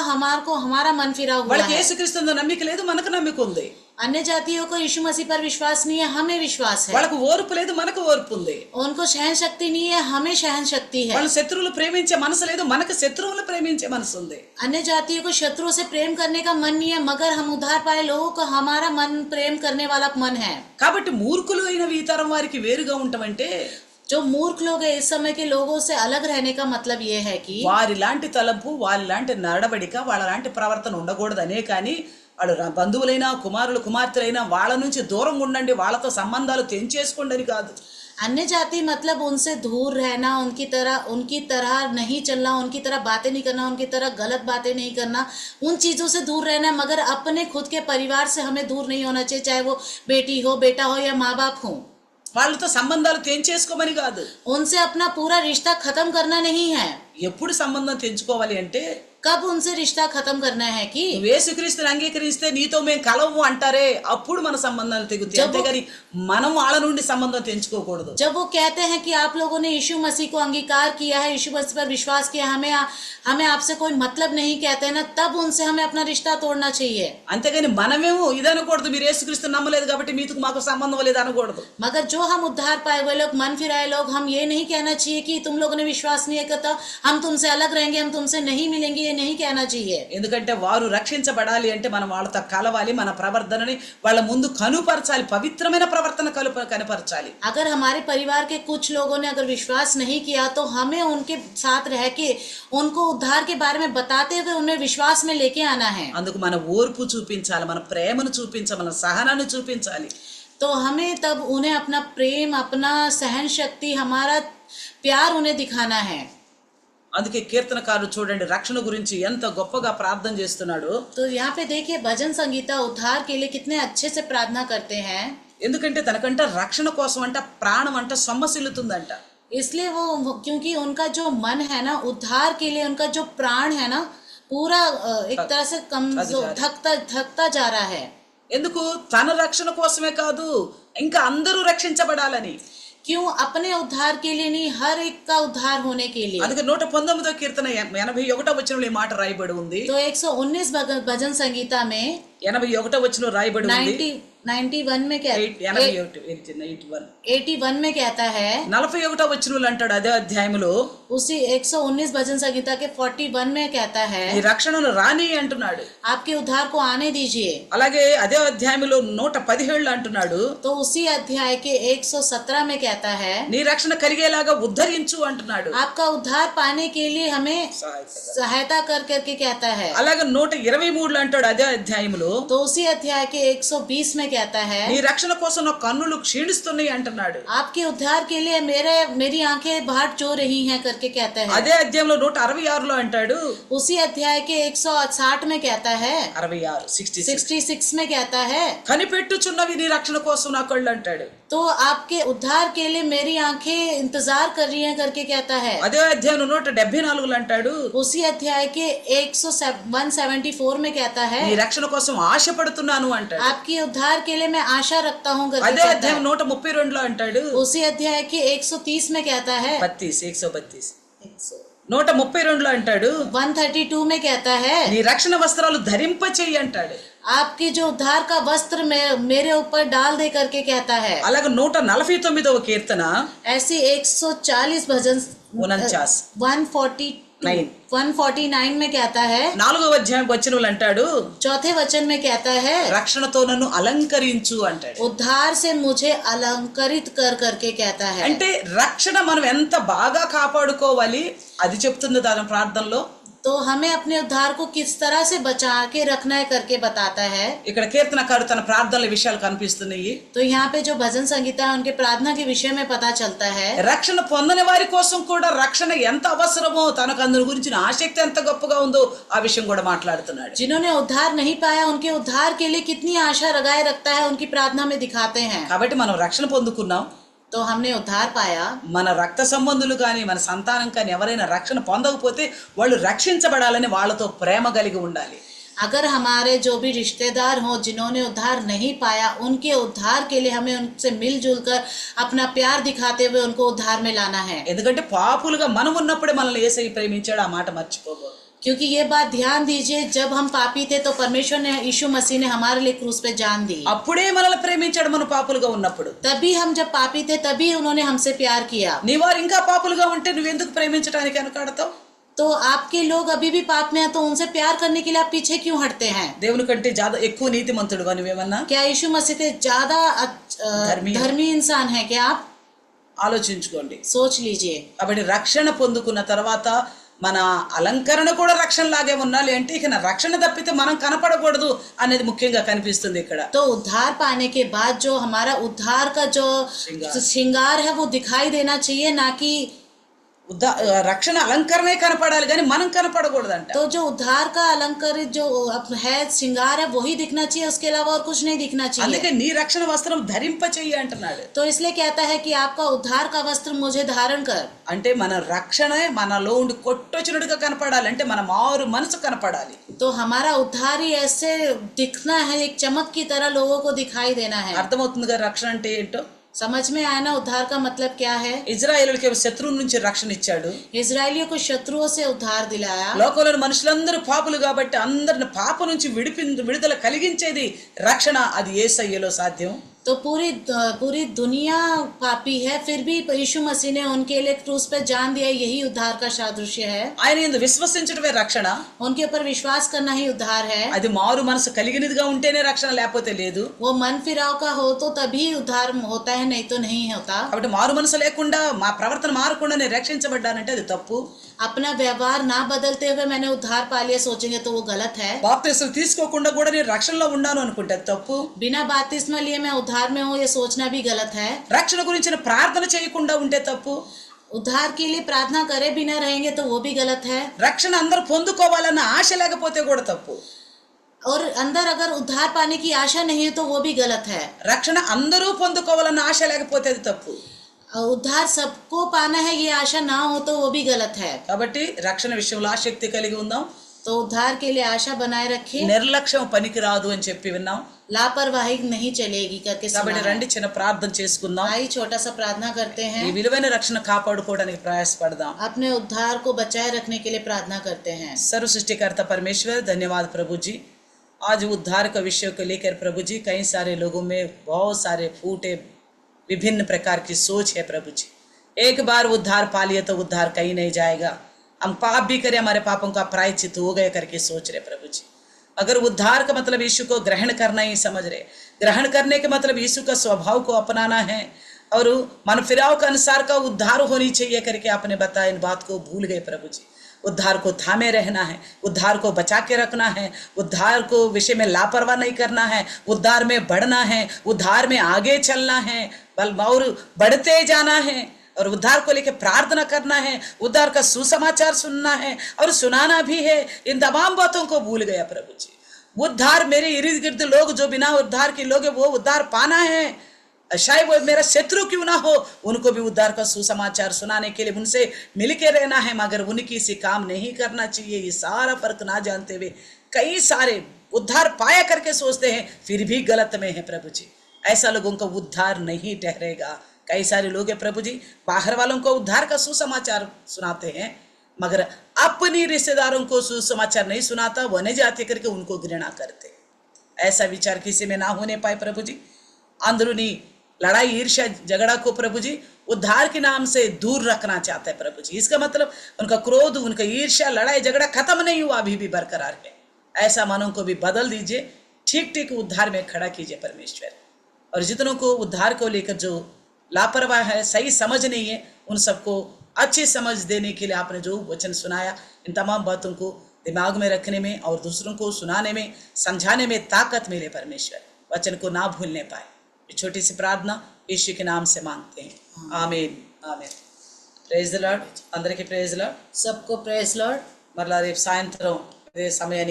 हमारा मन फिराव हुआ వాళ్ళకి है। యేసుక్రీస్తు నమ్మిక లేదు, మనకు నమ్మిక ఉంది. अन्य जातियों को यीशु मसीह पर विश्वास नहीं है, हमें विश्वास है। వాళ్ళకు ఓర్పు లేదు, మనకు ఓర్పు ఉంది. उनको सहन शक्ति नहीं है, हमें सहन शक्ति है। వాళ్ళ శత్రువులు ప్రేమించే మనసు లేదు, మనకు శత్రువులు ప్రేమించే మనసు ఉంది. अन्य जातियों को शत्रुओं से प्रेम करने का मन नहीं है, मगर हम उद्धार पाए लोगों को हमारा मन प्रेम करने वाला मन है। కాబట్టి మూర్ఖులు అయిన ఈ తరం వారికి వేరుగా ఉంటామంటే जो मूर्ख लोग हैं इस समय के लोगों से अलग रहने का मतलब ये है कि వారి లాంటి తలంపు, వారి లాంటి నడవడిక, వాళ్ళ లాంటి ప్రవర్తన ఉండకూడదనే కానీ వాళ్ళు బంధువులైనా కుమారులు కుమార్తెలైనా వాళ్ళ నుంచి దూరంగా ఉండండి, వాళ్ళతో సంబంధాలు తెంచేసుకోండి అని కాదు. अन्य जाति मतलब उनसे दूर रहना, उनकी तरह नहीं चलना, उनकी तरह बातें नहीं करना, उनकी तरह गलत बातें नहीं करना, उन चीज़ों से दूर रहना, मगर अपने खुद के परिवार से हमें दूर नहीं होना चाहिए, चाहे वो बेटी हो, बेटा हो या माँ बाप हो। వాళ్ళతో సంబంధాలు తెంచేసుకోమని కాదు. उनसे अपना पूरा रिश्ता खत्म करना नहीं है। ఎప్పుడు సంబంధం తెంచుకోవాలి అంటే कब उनसे रिश्ता खत्म करना है कि నువ్వు యేసుక్రీస్తుని అంగీకరిస్తే నీతో మేము కలవు అంటారే, అప్పుడు మన సంబంధాలు తెగుతాయి. అంతేగాని మనం వాళ్ళ నుండి సంబంధం తెంచుకోకూడదు. जब वो कहते हैं कि आप लोगों ने यीशु मसीह को अंगीकार किया है, यीशु मसीह पर विश्वास किया, हमें आपसे कोई मतलब नहीं कहते हैं ना, तब उनसे हमें अपना रिश्ता तोड़ना चाहिए। అంతేగాని మనమేమో ఇదనకూడదు, మీరు యేసుక్రీస్తుని నమ్మలేదు కాబట్టి మీతో మాకు సంబంధం లేదు అనకూడదు. मगर जो हम उद्धार पाए हुए लोग, मन फिराए लोग, हम ये नहीं कहना चाहिए कि तुम लोगों ने विश्वास नहीं करता, हम तुमसे अलग रहेंगे, हम तुमसे नहीं मिलेंगे, ये नहीं कहना चाहिए। ఎందుకంటే వారు రక్షించబడాలి అంటే మనం వాళ్ళతో కలవాలి, మన ప్రవర్తనని వాళ్ళ ముందు కనుపరచాలి, పవిత్రమైన ప్రవర్తన కనపరచాలి. अगर हमारे परिवार के कुछ लोगों ने अगर विश्वास नहीं किया तो हमें उनके साथ रह के उनको उद्धार के बारे में बताते हुए उन्हें विश्वास में लेके आना है। అందుకు మన ఓర్పు చూపించాలి, మన ప్రేమను చూపించాలి, మన సహనాన్ని చూపించాలి. तो हमें तब उन्हें अपना प्रेम, अपना सहन शक्ति, हमारा प्यार उन्हें दिखाना है। అందుకే కీర్తనకారుడు చూడండి రక్షణ గురించి ఎంత గొప్పగా ప్రార్థన చేస్తున్నాడు. तो यहाँ पे देखिए भजन संगीता उद्धार के लिए कितने अच्छे से प्रार्थना करते हैं। ఎందుకంటే తనకంట రక్షణ కోసం అంట ప్రాణం అంట సొమ్మసిల్లుతుందంట. इसलिए वो क्योंकि उनका जो मन है ना, उद्धार के लिए उनका जो प्राण है ना, पूरा एक तरह से कमजोर थकता जा रहा है। ఎందుకు? తన రక్షణ కోసమే కాదు, ఇంకా అందరూ రక్షించబడాలని. क्यों? अपने उद्धार के लिए नहीं, हर एक का उद्धार होने के लिए। అందుకే 119వ కీర్తన 81వ వచనంలో ఈ మాట రాయబడి ఉంది. तो 119 भजन संगीता में 81వ వచనం రాయబడి ఉంది. 91 में क्या 81 में कहता है, 41వ వచనంలో అంటాడు అదే అధ్యాయములో, उसी 119 भजन संगीता के 41 में कहता है, ఈ రక్షణను రాని అంటున్నాడు. आपके उद्धार को आने दीजिए। అలాగే అదే అధ్యాయములో 117 అంటున్నాడు, तो उसी अध्याय के 117 में कहता है, నీ రక్షణ కలిగేలాగా ఉద్ధరించు అంటున్నాడు. आपका उद्धार पाने के लिए हमें सहायता करके कहता है। అలాగే 123 అంటాడు అదే అధ్యాయములో, तो उसी अध्याय के 120 में कहता है, నీ రక్షణ కోసం నా కన్నులు క్షీణిస్తున్నాయి అంటున్నాడు. आपके उद्धार के लिए मेरी आंखें बाट जो रही हैं करके कहता है। అదే అధ్యాయంలో 166 అంటాడు, उसी अध्याय के 160 में कहता है, 66 में कहता है, కనిపెట్టుచున్నవి నీ రక్షణ కోసం నా కళ్ళు అంటాడు. तो आपके उद्धार के लिए मेरी आंखें इंतजार कर रही हैं करके कहता है। అదే అధ్యాయం 174 అంటాడు, उसी अध्याय के 174 में कहता है, నీ రక్షణ కోసం ఆశపడుతున్నాను అంటాడు. आपकी उद्धार के लिए मैं आशा रखता हूँ करके అదే कहता అధ్యాయం है। 132 అంటాడు, उसी अध्याय के 130 में कहता है, 132 132 అంటాడు, 132 में कहता है, నీ రక్షణ వస్త్రాలు ధరింప చెయ్యి అంటాడు. आपके जो उद्धार का वस्त्र मेरे ऊपर डाल दे करके कहता है। అలాగే 149వ కీర్తన ऐसी 140 भजन 149 में कहता है, 4వ అధ్యాయం వచనములు అంటాడు, चौथे वचन में कहता है, రక్షణతో నన్ను అలంకరించు అంటాడు. उद्धार से मुझे अलंकरित करके कहता है। అంటే రక్షణ మనం ఎంత బాగా కాపాడుకోవాలి అది చెప్తుంది దాని ప్రార్థనలో. तो हमें अपने उद्धार को किस तरह से बचा के रखना है करके बताता है। ఇక్కడ కీర్తనకారుడు తన ప్రార్థనల విషయాలు కనిపిస్తున్నాయి. तो यहाँ पे जो भजन संगीता है उनके प्रार्थना के विषय में पता चलता है। రక్షణ పొందని వారి కోసం కూడా రక్షణ ఎంత అవసరమో, తనకు అందుని గురించిన ఆసక్తి ఎంత గొప్పగా ఉందో ఆ విషయం కూడా మాట్లాడుతున్నాడు. जिन्होंने उद्धार नहीं पाया उनके उद्धार के लिए कितनी आशा लगाए रखता है, उनकी प्रार्थना में दिखाते हैं। కాబట్టి మనం రక్షణ పొందుకున్నాం, तो हमने उद्धार पाया। మన రక్త సంబంధులు కానీ మన సంతానం కానీ ఎవరైనా రక్షణ పొందకపోతే వాళ్ళు రక్షించబడాలని వాళ్ళతో ప్రేమ కలిగి ఉండాలి. अगर हमारे जो भी रिश्तेदार हों जिन्होंने उद्धार नहीं पाया, उनके उद्धार के लिए हमें उनसे मिलजुल कर अपना प्यार दिखाते हुए उनको उद्धार में लाना है। ఎందుకంటే పాపులుగా మనం ఉన్నప్పుడే మనల్ని యేసయ్య ప్రేమించాడు, ఆ మాట మర్చిపోకూడదు. क्योंकि ये बात ध्यान दीजिए, जब हम पापी थे तो परमेश्वर ने, यीशु मसीह ने हमारे लिए क्रूस पे जान दी। అప్పుడే మనల్ని ప్రేమించాడు మనం పాపులుగా ఉన్నప్పుడు. तभी हम जब पापी थे तभी उन्होंने हमसे प्यार किया। నీ వారు ఇంకా పాపులుగా ఉంటే నువ్వెందుకు ప్రేమించడానికి వెనకాడతావు? तो आपके लोग अभी भी पाप में हैं तो उनसे प्यार करने के लिए आप पीछे क्यों हटते हैं? దేవుని కంటే ఎక్కువ నీతిమంతుడుగా నువ్వేమన్నా क्या यीशु मसीह से ज्यादा धर्मी इंसान है क्या आप? ఆలోచించుకోండి. सोच लीजिए। కాబట్టి రక్షణ పొందుకున్న తర్వాత మన అలంకరణ కూడా రక్షణ లాగే ఉండాలి అంటే ఇక నా రక్షణ తప్పితే మనం కనపడకూడదు అనేది ముఖ్యంగా కనిపిస్తుంది ఇక్కడ. तो उद्धार पाने के बाद जो हमारा उद्धार का जो श्रृंगार है वो दिखाई देना चाहिए, ना कि రక్షణ అలంకరణే కనపడాలి కానీ మనం కనపడకూడదంట. तो जो उद्धार का अलंकृत जो है श्रृंगार है वही दिखना चाहिए, उसके अलावा और कुछ नहीं दिखना चाहिए। అందుకే నీ రక్షణ వస్త్రం ధరింప చెయ్యి అంటున్నాడు. तो इसलिए कहता है कि आपका उद्धार का वस्त्र मुझे धारण कर। అంటే మన రక్షణే మనలో ఉండి కొట్టొచ్చినట్టుగా కనపడాలి, అంటే మన మారు మనసు కనపడాలి. तो हमारा उद्धार ही ऐसे दिखना है, एक चमक की तरह लोगों को दिखाई देना है। అర్థమవుతుందిగా రక్షణ అంటే ఏంటో? समझ में आया ना उद्धार का मतलब क्या है? ఇజ్రాయేలులకి శత్రువు నుంచి రక్షణ ఇచ్చాడు. इजरायलियों को शत्रुओं से उद्धार दिलाया। లోకంలోని మనుషులందరూ పాపులు కాబట్టి అందరిని పాప నుంచి విడుదల కలిగించేది రక్షణ. అది యేసయ్యలో సాధ్యం. तो पूरी दुनिया पापी है, फिर भी यीशु मसीह ने उनके लिए क्रूस पर जान दिया, यही उद्धार का सादृश्य है। ఆయన యందు విశ్వసించడమే రక్షణ. उनके ऊपर विश्वास करना ही उद्धार है। అది మారు మనసు కలిగినదిగా ఉంటేనే రక్షణ, లేకపోతే లేదు. वो मन फिराव का हो तो तभी उद्धार होता है, नहीं तो नहीं होता। కాబట్టి మారు మనసు లేకుండా మా ప్రవర్తన మారకుండా నేను రక్షించబడ్డానంటే అది తప్పు. अपना व्यवहार ना बदलते हुए मैंने उद्धार पा लिया सोचेंगे तो वो गलत है। బాప్తిస్మం తీసుకోకుండా కూడా నేను రక్షణలో ఉన్నాను అనుకుంటే అది తప్పు. बिना बपतिस्मा लिए मैं उद्धार में हूँ ये सोचना भी गलत है। రక్షణ గురించిన ప్రార్థన చేయకుండా ఉంటే తప్పు. उद्धार के लिए प्रार्थना करे बिना रहेंगे तो वो भी गलत है। రక్షణ అందరూ పొందుకోవాలన్న ఆశ లేకపోతే కూడా తప్పు. और अंदर अगर उद्धार पाने की आशा नहीं है तो वो भी गलत है। రక్షణ అందరూ పొందుకోవాలన్న ఆశ లేకపోతే అది తప్పు. उद्धार सबको पाना है ये आशा ना हो तो वो भी गलत है। కాబట్టి రక్షణ విషయంలో ఆసక్తి కలిగి ఉందాం. तो उद्धार के लिए आशा बनाए रखें। నిర్లక్ష్యం పనికి రాదు అని చెప్పి విన్నాం. लापरवाही नहीं चलेगी करके కాబట్టి రండి చిన్న ప్రార్థన చేసుకుందాం. आई छोटा सा प्रार्थना करते हैं। ఈ విలువైన రక్షణ కాపాడుకోవడానికి ప్రయాసపడదాం. अपने उद्धार को बचाए रखने के लिए प्रार्थना करते हैं। सर्व सृष्टिकर्ता परमेश्वर धन्यवाद प्रभु जी. आज उद्धार का विषय को लेकर प्रभु जी कई सारे लोगों में बहुत सारे फूटे विभिन्न प्रकार की सोच है प्रभु जी. एक बार उद्धार पा लिया तो उद्धार कहीं नहीं जाएगा, हम पाप भी करें हमारे पापों का प्रायश्चित हो गए करके सोच रहे प्रभु जी. अगर उद्धार का मतलब यीशु को ग्रहण करना ही समझ रहे, ग्रहण करने के मतलब यीशु का स्वभाव को अपनाना है और मन फिराव के अनुसार का उद्धार होनी चाहिए करके आपने बताया, इन बात को भूल गए प्रभु जी. उद्धार को थामे रहना है, उद्धार को बचा के रखना है, उद्धार को विषय में लापरवाह नहीं करना है, उद्धार में बढ़ना है, उद्धार में आगे चलना है, बल और बढ़ते जाना है और उद्धार को लेकर प्रार्थना करना है, उद्धार का सुसमाचार सुनना है और सुनाना भी है. इन तमाम बातों को भूल गया प्रभु जी. उद्धार मेरे इर्द गिर्द लोग जो बिना उद्धार के लोग हैं वो उद्धार पाना है, शायद वो मेरा शत्रु क्यों ना हो, उनको भी उद्धार का सुसमाचार सुनाने के लिए उनसे मिलके रहना है, मगर उनकी से काम नहीं करना चाहिए. ये सारा फर्क ना जानते हुए कई सारे उद्धार पाया करके सोचते हैं फिर भी गलत में है प्रभु जी. ऐसा लोगों का उद्धार नहीं ठहरेगा. कई सारे लोग हैं प्रभु जी बाहर वालों को उद्धार का सुसमाचार सुनाते हैं मगर अपनी रिश्तेदारों को सुसमाचार नहीं सुनाता, वने जाते करके उनको घृणा करते. ऐसा विचार किसी में ना होने पाए प्रभु जी. अंदरूनी लड़ाई ईर्ष्या झगड़ा को प्रभु जी उद्धार के नाम से दूर रखना चाहते हैं प्रभु जी. इसका मतलब उनका क्रोध, उनका ईर्ष्या, लड़ाई झगड़ा खत्म नहीं हुआ, अभी भी बरकरार है. ऐसा मनों को भी बदल दीजिए, ठीक ठीक उद्धार में खड़ा कीजिए परमेश्वर. और जितनों को उद्धार को लेकर जो लापरवाह है, सही समझ नहीं है, उन सबको अच्छी समझ देने के लिए आपने जो वचन सुनाया, इन तमाम बातों को दिमाग में रखने में और दूसरों को सुनाने में, समझाने में ताकत मिले परमेश्वर. वचन को ना भूलने पाए. छोटी सी प्रार्थना यीशु के नाम से मांगते हैं. आमीन आमीन. Praise the Lord. అందరికీ ప్రైజ్ లార్డ్. सबको प्रेज लॉर्ड. మరలా రేపు సాయంత్రం ఇదే సమయానికి